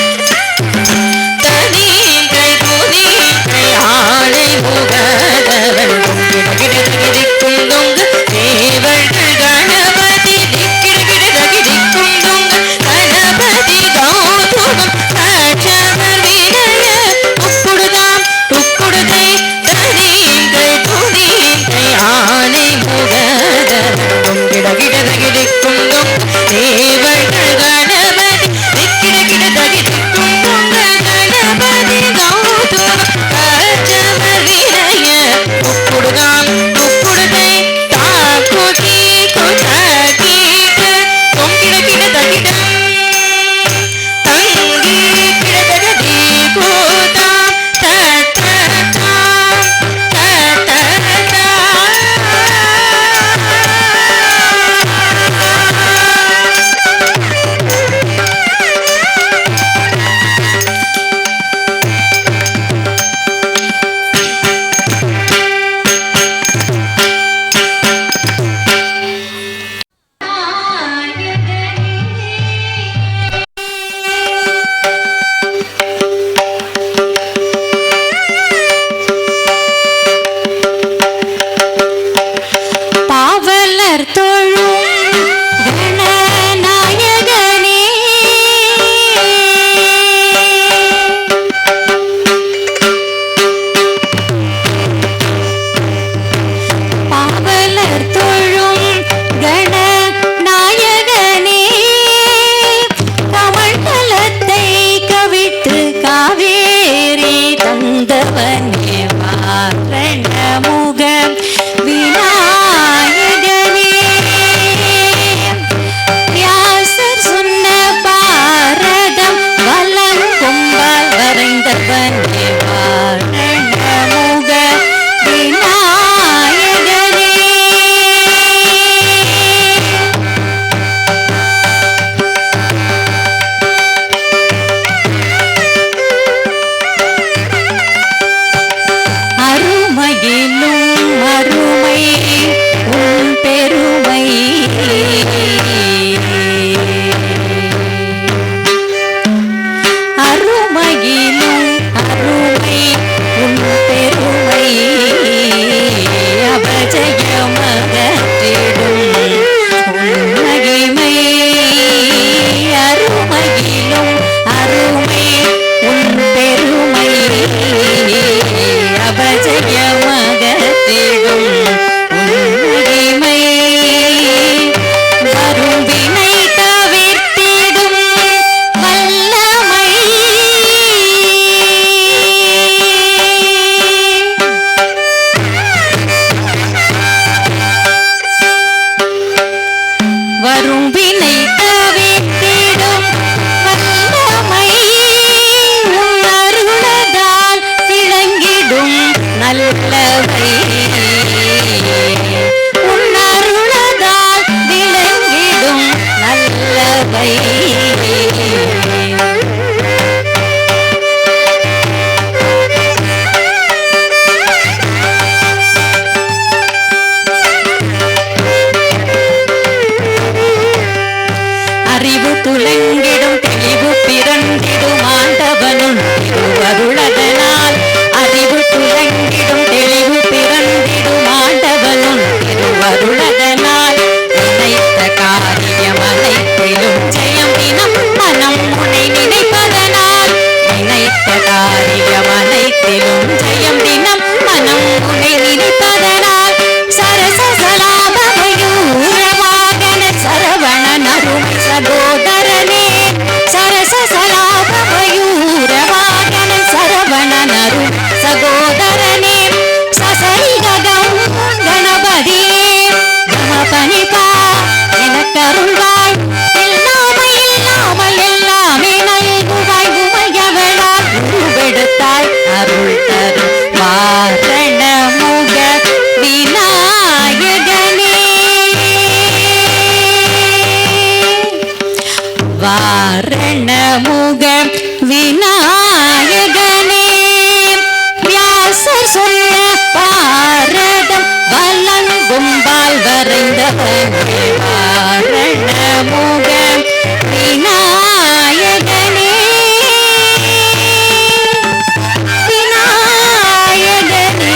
ஆணை முகதவன் கிடகிடகிடிக்கும் தொங்க தேவர்கள் கணபதி கிடகிடகிடிக்கும் தொங்க கணபதி கௌதுகம் கற்றவர் வினய உக்குடுதாம் உக்குடுதை தரீங்கள் துதியை ஆணை முகதவன் கிடகிடகிடிக்கும் தொங்க தேவர்கள் கணபதி கிடகிடகிடிக்கும் தொங்க கணபதி கௌதுகம் உக்குடுதான் உக்குடுதை தாக்குதி குதகீக தொங்கிட கிட தகிடம் தங்கி கிடதகதி கூதா தத்ததா தத்ததா பாவலர் தொழும் கணநாயகனே பாவலர் தொழும் கணநாயகனே கமண்டலத்தை கவித்து காவேரி தந்தவனே வாரண முகம் விநாயகனே வியாசர் சொன்ன பாரதம் வலங்கும்பால் வரைந்தவனே வாரண முக விநாயகனே நல்லவை உன்னருளதால் விளங்கிடும் நல்லவை அறிவு துலங்கிடும் தெளிவு பிறந்திடும் ஆண்டவனும் திருவருளதனால் அறிவு துலங்கிடும் தெளிவு பிறந்திடும் ஆண்டவனும் திருவருளதனால் நினைத்த காரியம் அனைத்திலும் ஜெயம் தினம் மனம் முனை நினைப்பதனால் நினைத்த காரியம் அனைத்திலும் ஜெயம் தினம் மனம் முனை நினைப்பதனால் சரச சலாபமயூரவாகன சரவணன் அருமை சகோதரனே சரச சலாபமயூரவாகன சரவணன் அருள் சகோதரனே சசரிகம் கணபதியே கமபனிபா எனக்கருள்வாய் இல்லாமல் இல்லாமல் எல்லாமே நல்குவாய் உமையவளால் உருவெடுத்தாய் அருள் தரும் வாரண முக விநாயகனே வாரண முக விநாயகனே வியாசர் சொன்ன பாரதம் வலங்கும்பால் வரைந்தவனே வாரண முக விநாயகனே விநாயகனே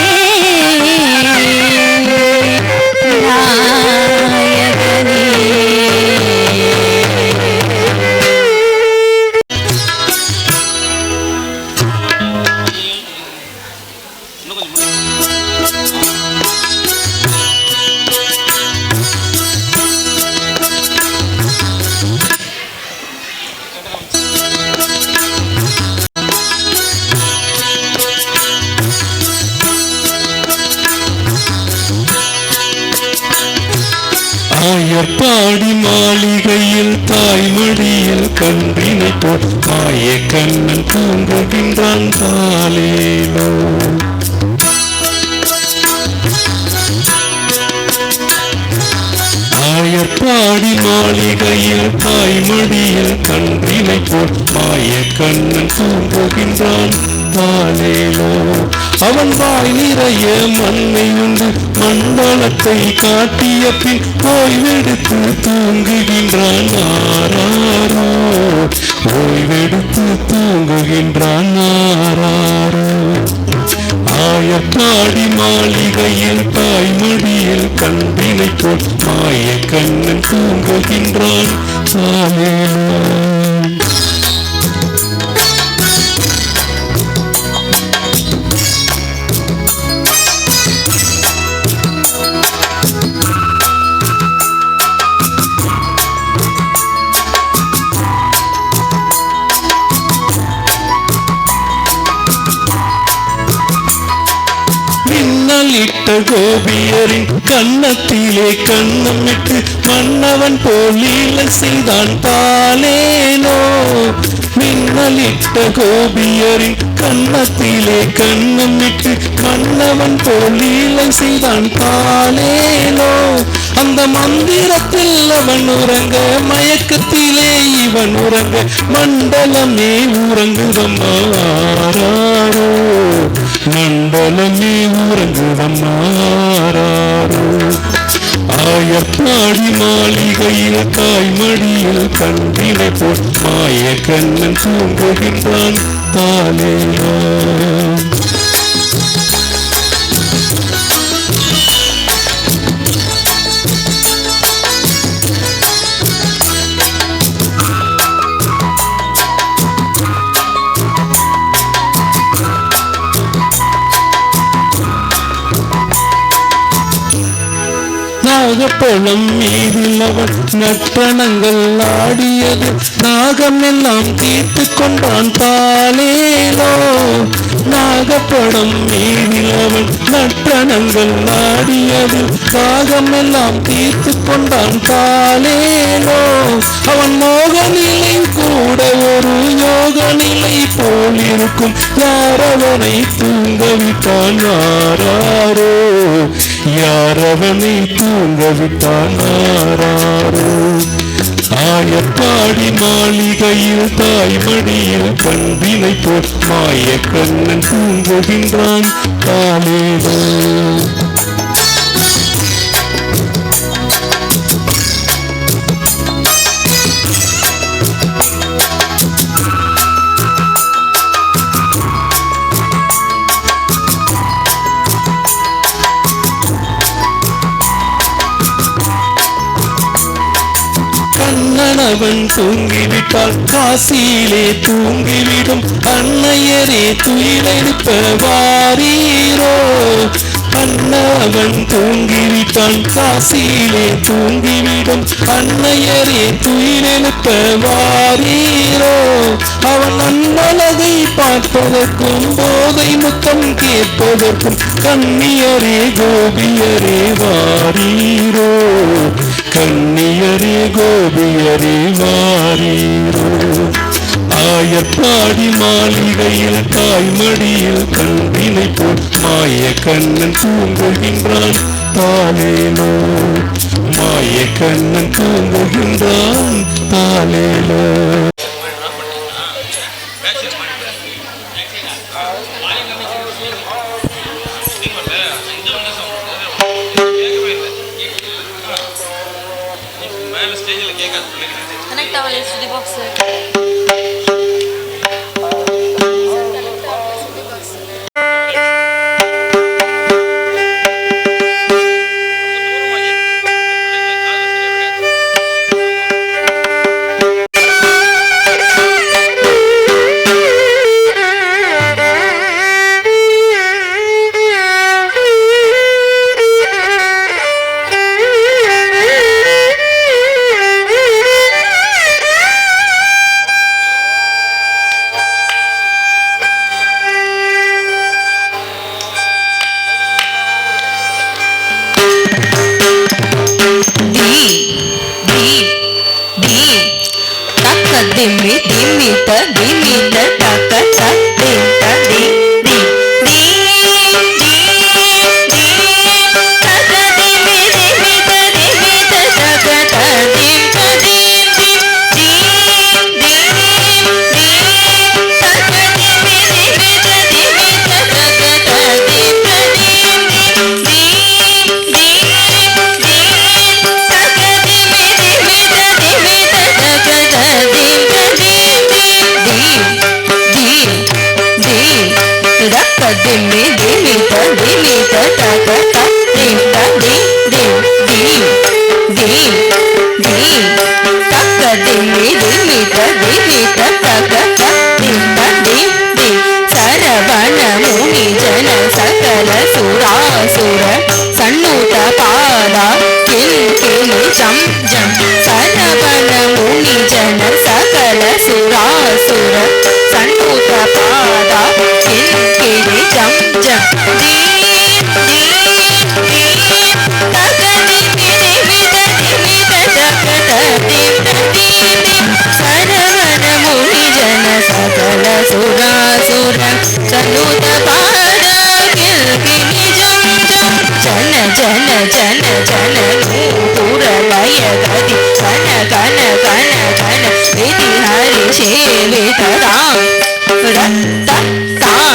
ஆயர்பாடி மாளிகையில் தாய்மடியில் கன்றினை போல் மாய கண்ணன் தூங்குகின்றான் தாலேலோ ஆயர்பாடி மாளிகையில் தாய்மடியில் கன்றினை போல் மாய கண்ணன் தூங்குகின்றான் தாலேலோ அவன் வாய் நிறைய மண்ணை உண்டு மண்டலத்தை காட்டிய பின் ஓய்வெடுத்து தூங்குகின்றான் ஆராரோ ஓய்வெடுத்து தூங்குகின்றான் ஆராரோ ஆயர்பாடி மாளிகையில் தாய்மடியில் கன்றினை போல் மாய கண்ணன் தூங்குகின்றான் தாலேலோ மின்னலிட்ட கோபியரின் கன்னத்திலே கண்ணமிட்டு மன்னவன் போல் லீலை செய்தான் தாலேலோ மின்னலிட்ட கோபியரின் கன்னத்திலே கண்ணமிட்டு மன்னவன் போல் லீலை செய்தான் தாலேலோ அந்த மந்திரத்தில் அவன் உறங்க மயக்கத்திலே இவன் உறங்க மண்டலமே உறங்குதம்மா ஆராரோ மண்டலமே உறங்குதம்மா ஆராரோ ஆயர்பாடி மாளிகையில் தாய்மடியில் கன்றினை போல் மாய கண்ணன் தூங்குகின்றான் தாலேலோ நாகப்பழம் மீதில் அவன் நற்பணங்கள் ஆடியது நாகம் எல்லாம் தீர்த்து கொண்டான் தாலேலோ நாகப்பழம் மீதில் அவன் நற்ப நற்றனங்கள் ஆடியது தாகம் எல்லாம் தீர்த்து கொண்டான் தாலேலோ. அவன் மோக நிலை கூட ஒரு யோக நிலை போல் இருக்கும். யாரவனை தூங்க விட்டான் ஆராரோ, யாரவனை தூங்க விட்டான் ஆராரோ. ஆயப்பாடி மாளிகையில் தாய்மடியில் கண்பினை போல் மாய கண்ணன் தூங்குகின்றான் தாலேலோ. கண்ணனவன் தூங்கிவிட்டால் காசியிலே தூங்கிவிடும். அன்னையரே துயிலெழுப்ப வாரீரோ. அண்ணவன் தூங்கிவிட்டான் காசியிலே தூங்கிவிடும். அன்னையரே துயிலெழுப்ப வாரீரோ. அவன் அண்ணலகை பார்ப்பதற்கும் போதை முத்தம் கேட்பதற்கும் கண்ணியரே கோபியரே வாரீரோ. கண்ணியரே கோபியரே வாரீரோ. ஆயப்பாடி மாளிகையில் தாய்மடியில் கண்பினை போல் மாய கண்ணன் தூங்குகின்றான் தாலேலோ. மாய கண்ணன் தூங்குகின்றான் தாலேலோ. Connect our SD box, sir. dimmi dimmi ta taka ta dim ta dim dim dim dim dim taka dimmi dimmi ta taka ta dim ta dim dim dim dim dim taka dimmi dimmi ta taka ta dim ta dim dim dim dim dim taka dimmi dimmi ta taka ta dim rakka dimmi dimmi ta taka ta dim ta dim dim dim dim takka dimmi dimmi ta taka ta dim ta dim dim saravana muni jana sakala surasura sannuta pada kinkini jam jam saravana muni jana sakala surasura sannuta pada kinkini jam jam dim dim dim taka dimmi dimmi ta taka ta dim ta dim dim saravana muni jana sakala surasura sannuta pada kinkini jam jam jana jana jana jana nupura laya gadi kana kana kana kana vidi hari shevita ram ratta tam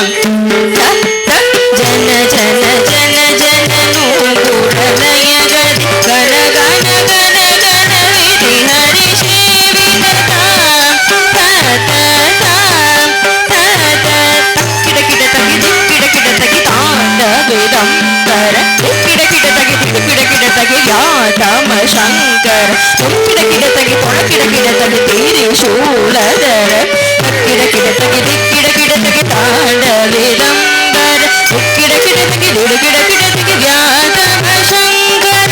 ratta jana jana jana jana nupura laya gadi kana kana kana kana vidi hari shevita ram ratta tam ratta kida kida taki tanda vedam kara kida kida taki yatama shankar kida kida taki tona kida taki tiri shuladara kida kida taki tanda vedam kara kida taki yatama shankar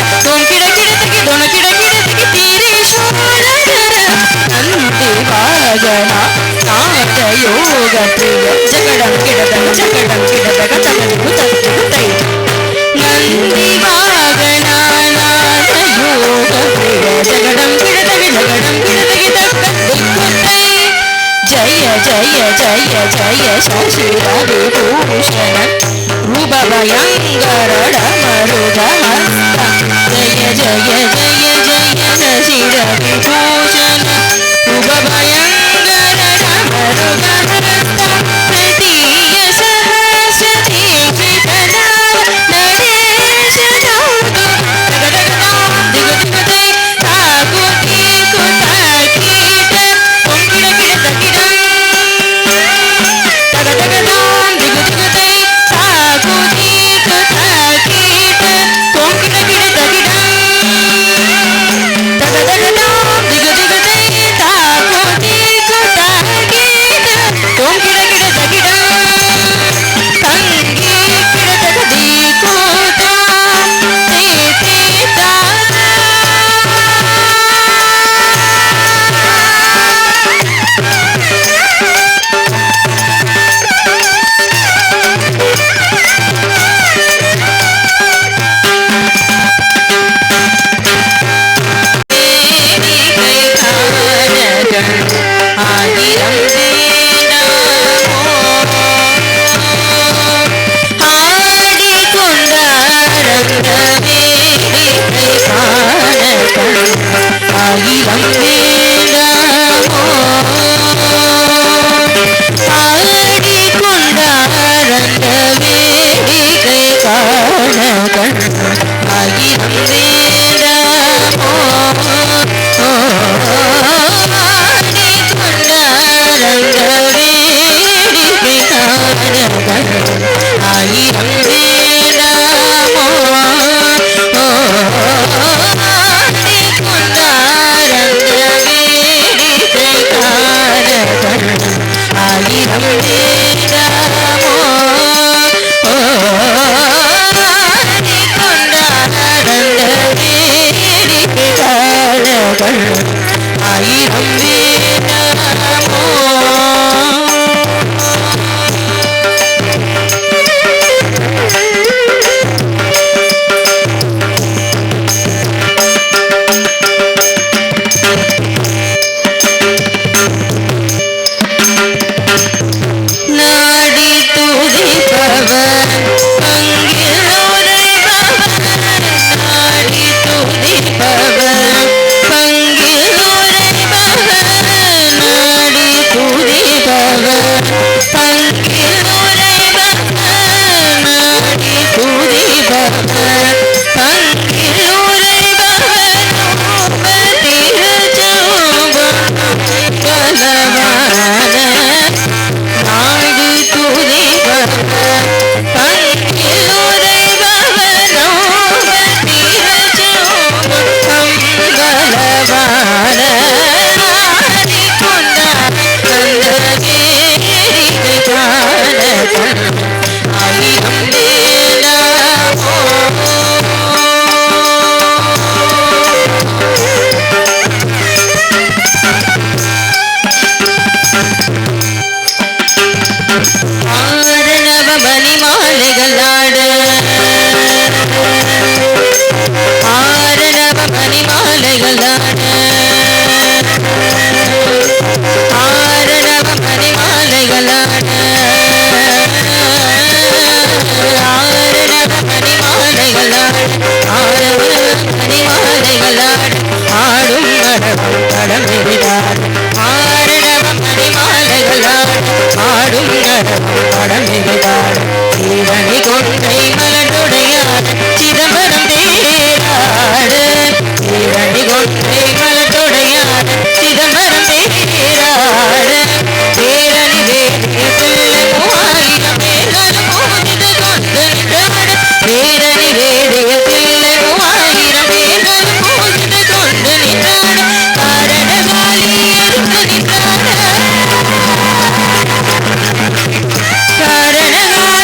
kida taki tona kida taki tiri shuladara nandi vagana nata yoga priya jagadam kida taka jagadu tai गरुड मरुद हस्त जय जय जय जय शिर विभूषण शुभ भयंकर मरुद हस्त तृतीय सरस्वती कृतनाम नरेश नौदु जगदगदाम दिगदिगदे ताकुती कुताकीट ओंकिड़ किड़तकिड़ं जगदगदाम दिगदिगदे ताकुती कुताकीट ओंकिड़ किड़तकिड़ं जगदगदाम दिगदिगदे ताकुती कुताकीट ओंकिड़ किड़तकिड़ं तंगी किड़तकदी कुता तीतीता ஆயிரம் ஆடி கொண்டாரங்கமே ஆயிரம் வேண்டாமோ ஆடி கொண்டாரங்க வேடிக்கை காண கண் ஆயிரம் வேண்டாமோ ஆடி கொண்டாரங்க வேடிக்கை காண கண் ஆயிரம் வேண்டாமோ ஆடி கொண்டாரங்க வேடிக்கை காண கண் ஆயிரம் வேண்டாமோ ஆடி கொண்டாரங்க வேடிக்கை காண கண் ஆயிரம் வேண்டாமோ நாடி துதிப்பவர் பங்கில் உரைபவர் நாடி துதிப்பவர் பங்கில் உரைபவர் நாடி துதிப்பவர் பங்கில் உரைபவர் நாடி துதிப்பவர் பங்கில் உரைபவர் பலவான நாடு துதிபவர் பங்கில் உரைபவரோ பலவான நாடி கொண்டார் அந்த வேடிக்கை காண ஆயிரம் வேண்டாமோ ஆரணவ மணிமாலைகளாட ஆரணவ மணிமாலைகளாட ஆரணவ மணிமாலைகளாட ஆரணவ மணிமாலைகளாட ஆரணவ மணிமாலைகளாட ஆடும் நடனம் கடமிடார் ஆரணவ மணிமாலைகளாட ஆடும் நடனம் கடமிடார் சீரணி கொண்டை மலட்டுடையார் சிதம்பரம் தேராடு சீரணி கொண்டை மலட்டுடையார் சிதம்பரம் தேராடு பேரணி வேடிய பிள்ளை மூவாயிரம் பேராடு மோதிது கொண்டு நின்றாடு பேரணி வேடிய பிள்ளை மூவாயிரம் பேராடு மோதிது கொண்டு நின்றாடு காரணகாலி எடுத்து நின்றாடு காரணகாலி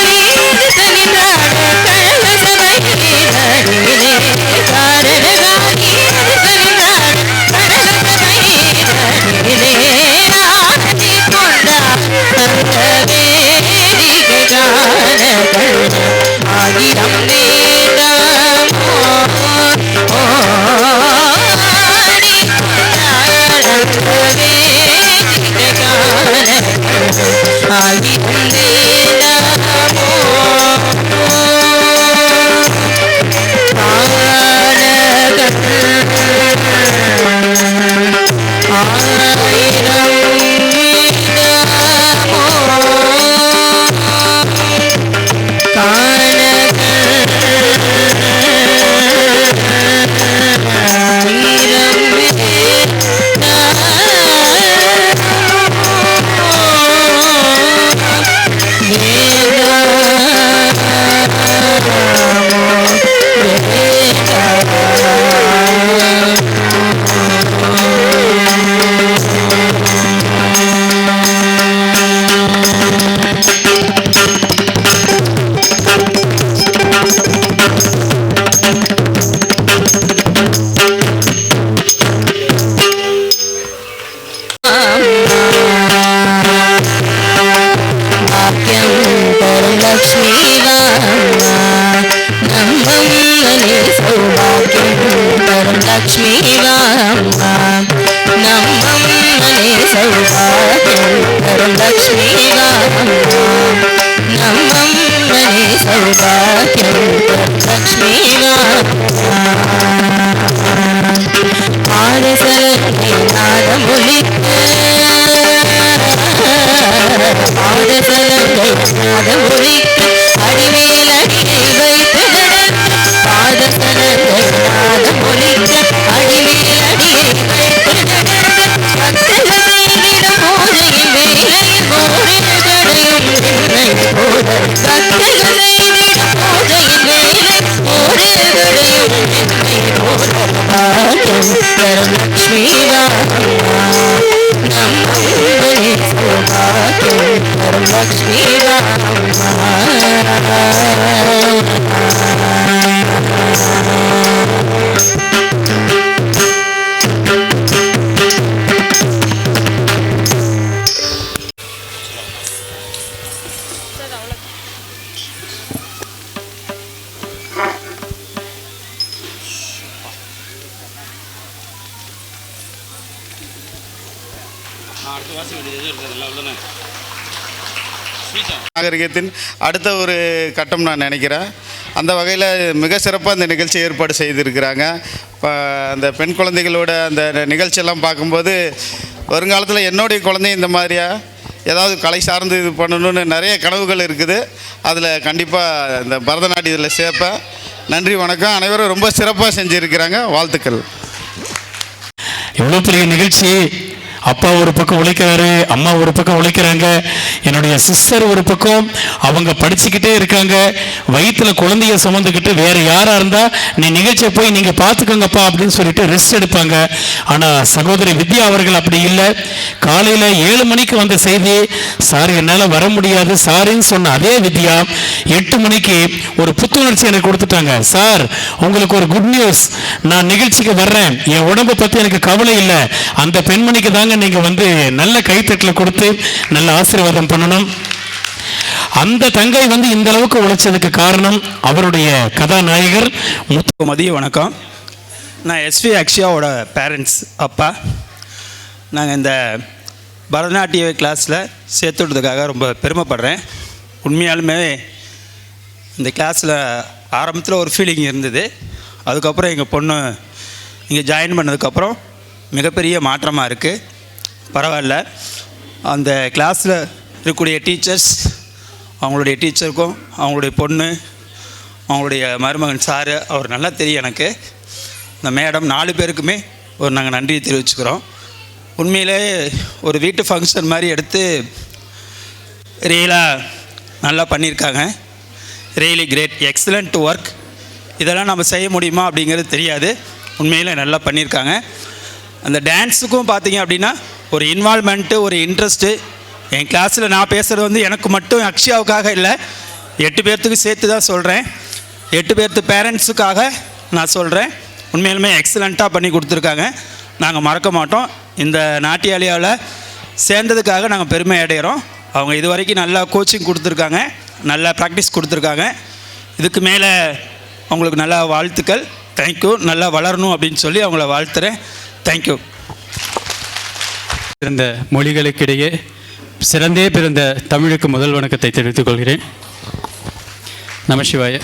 லக்ஷ்மி வாம்மா நம்மம்மனே சௌபாகியம் தரும் லக்ஷ்மி வாம்மா நம்மம்மனே சௌபாகியம் தரும் லக்ஷ்மி வாம்மா ஆரசலகை நாதமொழிக்க ஆரசலகை நாதமொழிக்க அடிமேல் அடியை வைத்து நடந்த பாதசலகை நாதமொழிக்க அடிமேல் அடியை வைத்து நடந்த பக்தர்கள் செய்திடும் பூஜையில் வேலையில் ஓடுகளையும் என்னை போல பக்தர்கள் செய்திடும் பூஜையில் வேலை ஓடுகளையும் என்னை போல பாக்கியம் தரும் லக்ஷ்மி வாம்மா நம்மை சௌபாகியம் தரும் லக்ஷ்மி வாம்மா நாகரிகத்தின் அடுத்த ஒரு கட்டம் நான் நினைக்கிறேன். அந்த வகையில் மிக சிறப்பாக இந்த நிகழ்ச்சி ஏற்பாடு செய்திருக்கிறாங்க. இப்போ அந்த பெண் குழந்தைகளோட அந்த நிகழ்ச்சியெல்லாம் பார்க்கும்போது வருங்காலத்தில் என்னுடைய குழந்தையும் இந்த மாதிரியாக ஏதாவது கலை சார்ந்து இது பண்ணணும்னு நிறைய கனவுகள் இருக்குது. அதில் கண்டிப்பாக இந்த பரதநாட்டியத்தில் சேர்ப்பேன். நன்றி, வணக்கம். அனைவரும் ரொம்ப சிறப்பாக செஞ்சுருக்கிறாங்க. வாழ்த்துக்கள். எவ்வளோ பெரிய நிகழ்ச்சி. அப்பா ஒரு பக்கம் உழைக்கிறாரு, அம்மா ஒரு பக்கம் உழைக்கிறாங்க, என்னுடைய சிஸ்டர் ஒரு பக்கம் அவங்க படிச்சுக்கிட்டே இருக்காங்க, வயிற்றுல குழந்தைய சுமந்துக்கிட்டு வேற யாரா இருந்தா நீ நிகழ்ச்சியை போய் நீங்க பார்த்துக்கோங்கப்பா அப்படின்னு சொல்லிட்டு ரெஸ்ட் எடுப்பாங்க. ஆனா சகோதரி வித்யா அவர்கள் அப்படி இல்லை. காலையில 7 மணிக்கு வந்த செய்தி, சார் என்னால் வர முடியாது சாரின்னு சொன்ன அதே வித்யா 8 மணிக்கு ஒரு புத்துணர்ச்சி எனக்கு கொடுத்துட்டாங்க. சார் உங்களுக்கு ஒரு குட் நியூஸ், நான் நிகழ்ச்சிக்கு வர்றேன், என் உடம்பை பற்றி எனக்கு கவலை இல்லை, அந்த பெண்மணிக்கு தாங்க நீங்க வந்து நல்ல கைத்தட்டல கொடுத்து நல்ல ஆசீர்வாதம் பண்ணணும். அந்த தங்கை வந்து இந்த அளவுக்கு உழைச்சதுக்கு காரணம் அவருடைய கதாநாயகர் மதிய வணக்கம். நான் எஸ்வி அக்ஷயாவோட பேரண்ட்ஸ் அப்பா. நாங்கள் இந்த பரதநாட்டிய கிளாஸில் சேர்த்து விட்டதுக்காக ரொம்ப பெருமைப்படுறேன். உண்மையாலுமே இந்த கிளாஸில் ஆரம்பத்தில் ஒரு ஃபீலிங் இருந்தது. அதுக்கப்புறம் எங்கள் பொண்ணு இங்கே ஜாயின் பண்ணதுக்கப்புறம் மிகப்பெரிய மாற்றமாக இருக்குது. பரவாயில்ல. அந்த கிளாஸில் இருக்கக்கூடிய டீச்சர்ஸ், அவங்களுடைய டீச்சருக்கும் அவங்களுடைய பொண்ணு, அவங்களுடைய மருமகன் சாரு, அவர் நல்லா தெரியும் எனக்கு. இந்த மேடம் 4 பேருக்குமே நாங்கள் நன்றியை தெரிவிச்சுக்கிறோம். உண்மையிலே ஒரு வீட்டு ஃபங்க்ஷன் மாதிரி எடுத்து ரியலாக நல்லா பண்ணியிருக்காங்க. Really great, excellent work. இதெல்லாம் நம்ம செய்ய முடியுமா அப்படிங்கிறது தெரியாது. உண்மையில் நல்லா பண்ணியிருக்காங்க. அந்த டான்ஸுக்கும் பார்த்தீங்க அப்படின்னா ஒரு இன்வால்மெண்ட்டு, ஒரு இன்ட்ரெஸ்ட்டு. என் கிளாஸில் நான் பேசுகிறது வந்து எனக்கு மட்டும் அக்ஷயாவுக்காக இல்லை, 8 பேர்த்துக்கு சேர்த்து தான் சொல்கிறேன். 8 பேர்த்து பேரண்ட்ஸுக்காக நான் சொல்கிறேன். உண்மையிலுமே எக்ஸலண்ட்டாக பண்ணி கொடுத்துருக்காங்க. நாங்கள் மறக்க மாட்டோம். இந்த நாட்டியாலயாவில் சேர்ந்ததுக்காக நாங்கள் பெருமை அடைகிறோம். அவங்க இது வரைக்கும் நல்லா கோச்சிங் கொடுத்துருக்காங்க, நல்லா ப்ராக்டிஸ் கொடுத்துருக்காங்க. இதுக்கு மேலே அவங்களுக்கு நல்லா வாழ்த்துக்கள். தேங்க்யூ. நல்லா வளரணும் அப்படின்னு சொல்லி அவங்கள வாழ்த்துறேன். தேங்க்யூ. பிறந்த மொழிகளுக்கிடையே சிறந்தே பிறந்த தமிழுக்கு முதல் வணக்கத்தை தெரிவித்துக் கொள்கிறேன். நமசிவாய.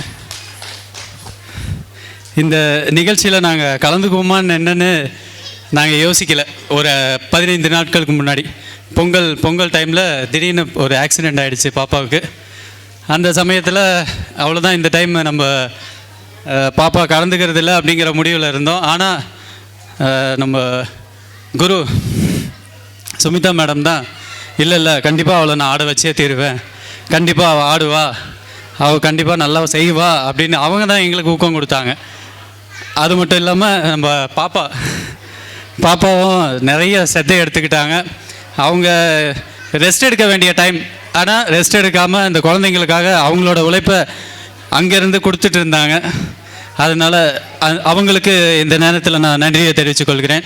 இந்த நிகழ்ச்சியில் நாங்கள் கலந்துக்குவோமான்னு என்னென்னு நாங்கள் யோசிக்கலை. ஒரு 15 நாட்களுக்கு முன்னாடி பொங்கல் டைமில் திடீர்னு ஒரு ஆக்சிடெண்ட் ஆகிடுச்சு பாப்பாவுக்கு. அந்த சமயத்தில் அவ்வளோதான், இந்த டைம் நம்ம பாப்பா கலந்துக்கிறது இல்லை அப்படிங்கிற முடிவில் இருந்தோம். ஆனால் நம்ம குரு சுமிதா மேடம் தான், இல்லை கண்டிப்பாக அவளை நான் ஆட வச்சே தீருவேன், கண்டிப்பாக அவள் ஆடுவா, அவள் கண்டிப்பாக நல்லா செய்வா அப்படின்னு அவங்க தான் எங்களுக்கு ஊக்கம் கொடுத்தாங்க. அது மட்டும் இல்லாமல் நம்ம பாப்பாவும் நிறைய சிரத்தை எடுத்துக்கிட்டாங்க. அவங்க ரெஸ்ட் எடுக்க வேண்டிய டைம், ஆனால் ரெஸ்ட் எடுக்காமல் இந்த குழந்தைங்களுக்காக அவங்களோட உழைப்பை அங்கேருந்து கொடுத்துட்டு இருந்தாங்க. அதனால் அவங்களுக்கு இந்த நேரத்தில் நான் நன்றியை தெரிவித்துக் கொள்கிறேன்.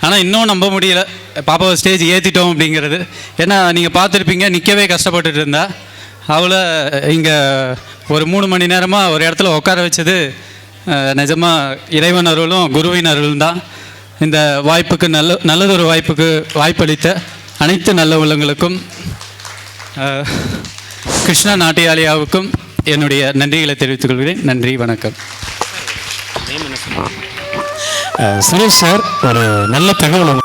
ஆனால் இன்னும் நம்ப முடியல பாப்பாவை ஸ்டேஜ் ஏற்றிட்டோம் அப்படிங்கிறது. ஏன்னா நீங்கள் பார்த்துருப்பீங்க, நிற்கவே கஷ்டப்பட்டுட்டு இருந்தா. அவளை இங்கே ஒரு 3 மணி நேரமாக ஒரு இடத்துல உட்கார வச்சது நிஜமாக இறைவன் அருளும் குருவின் அருளும் தான் இந்த வாய்ப்புக்கு நல்லதொரு வாய்ப்புக்கு வாய்ப்பளித்த அனைத்து நல்ல உள்ளங்களுக்கும் கிருஷ்ணா நாட்டியாலயாவுக்கும் என்னுடைய நன்றிகளை தெரிவித்துக் கொள்கிறேன். நன்றி, வணக்கம். சுரேஷ் சார் ஒரு நல்ல தகவல்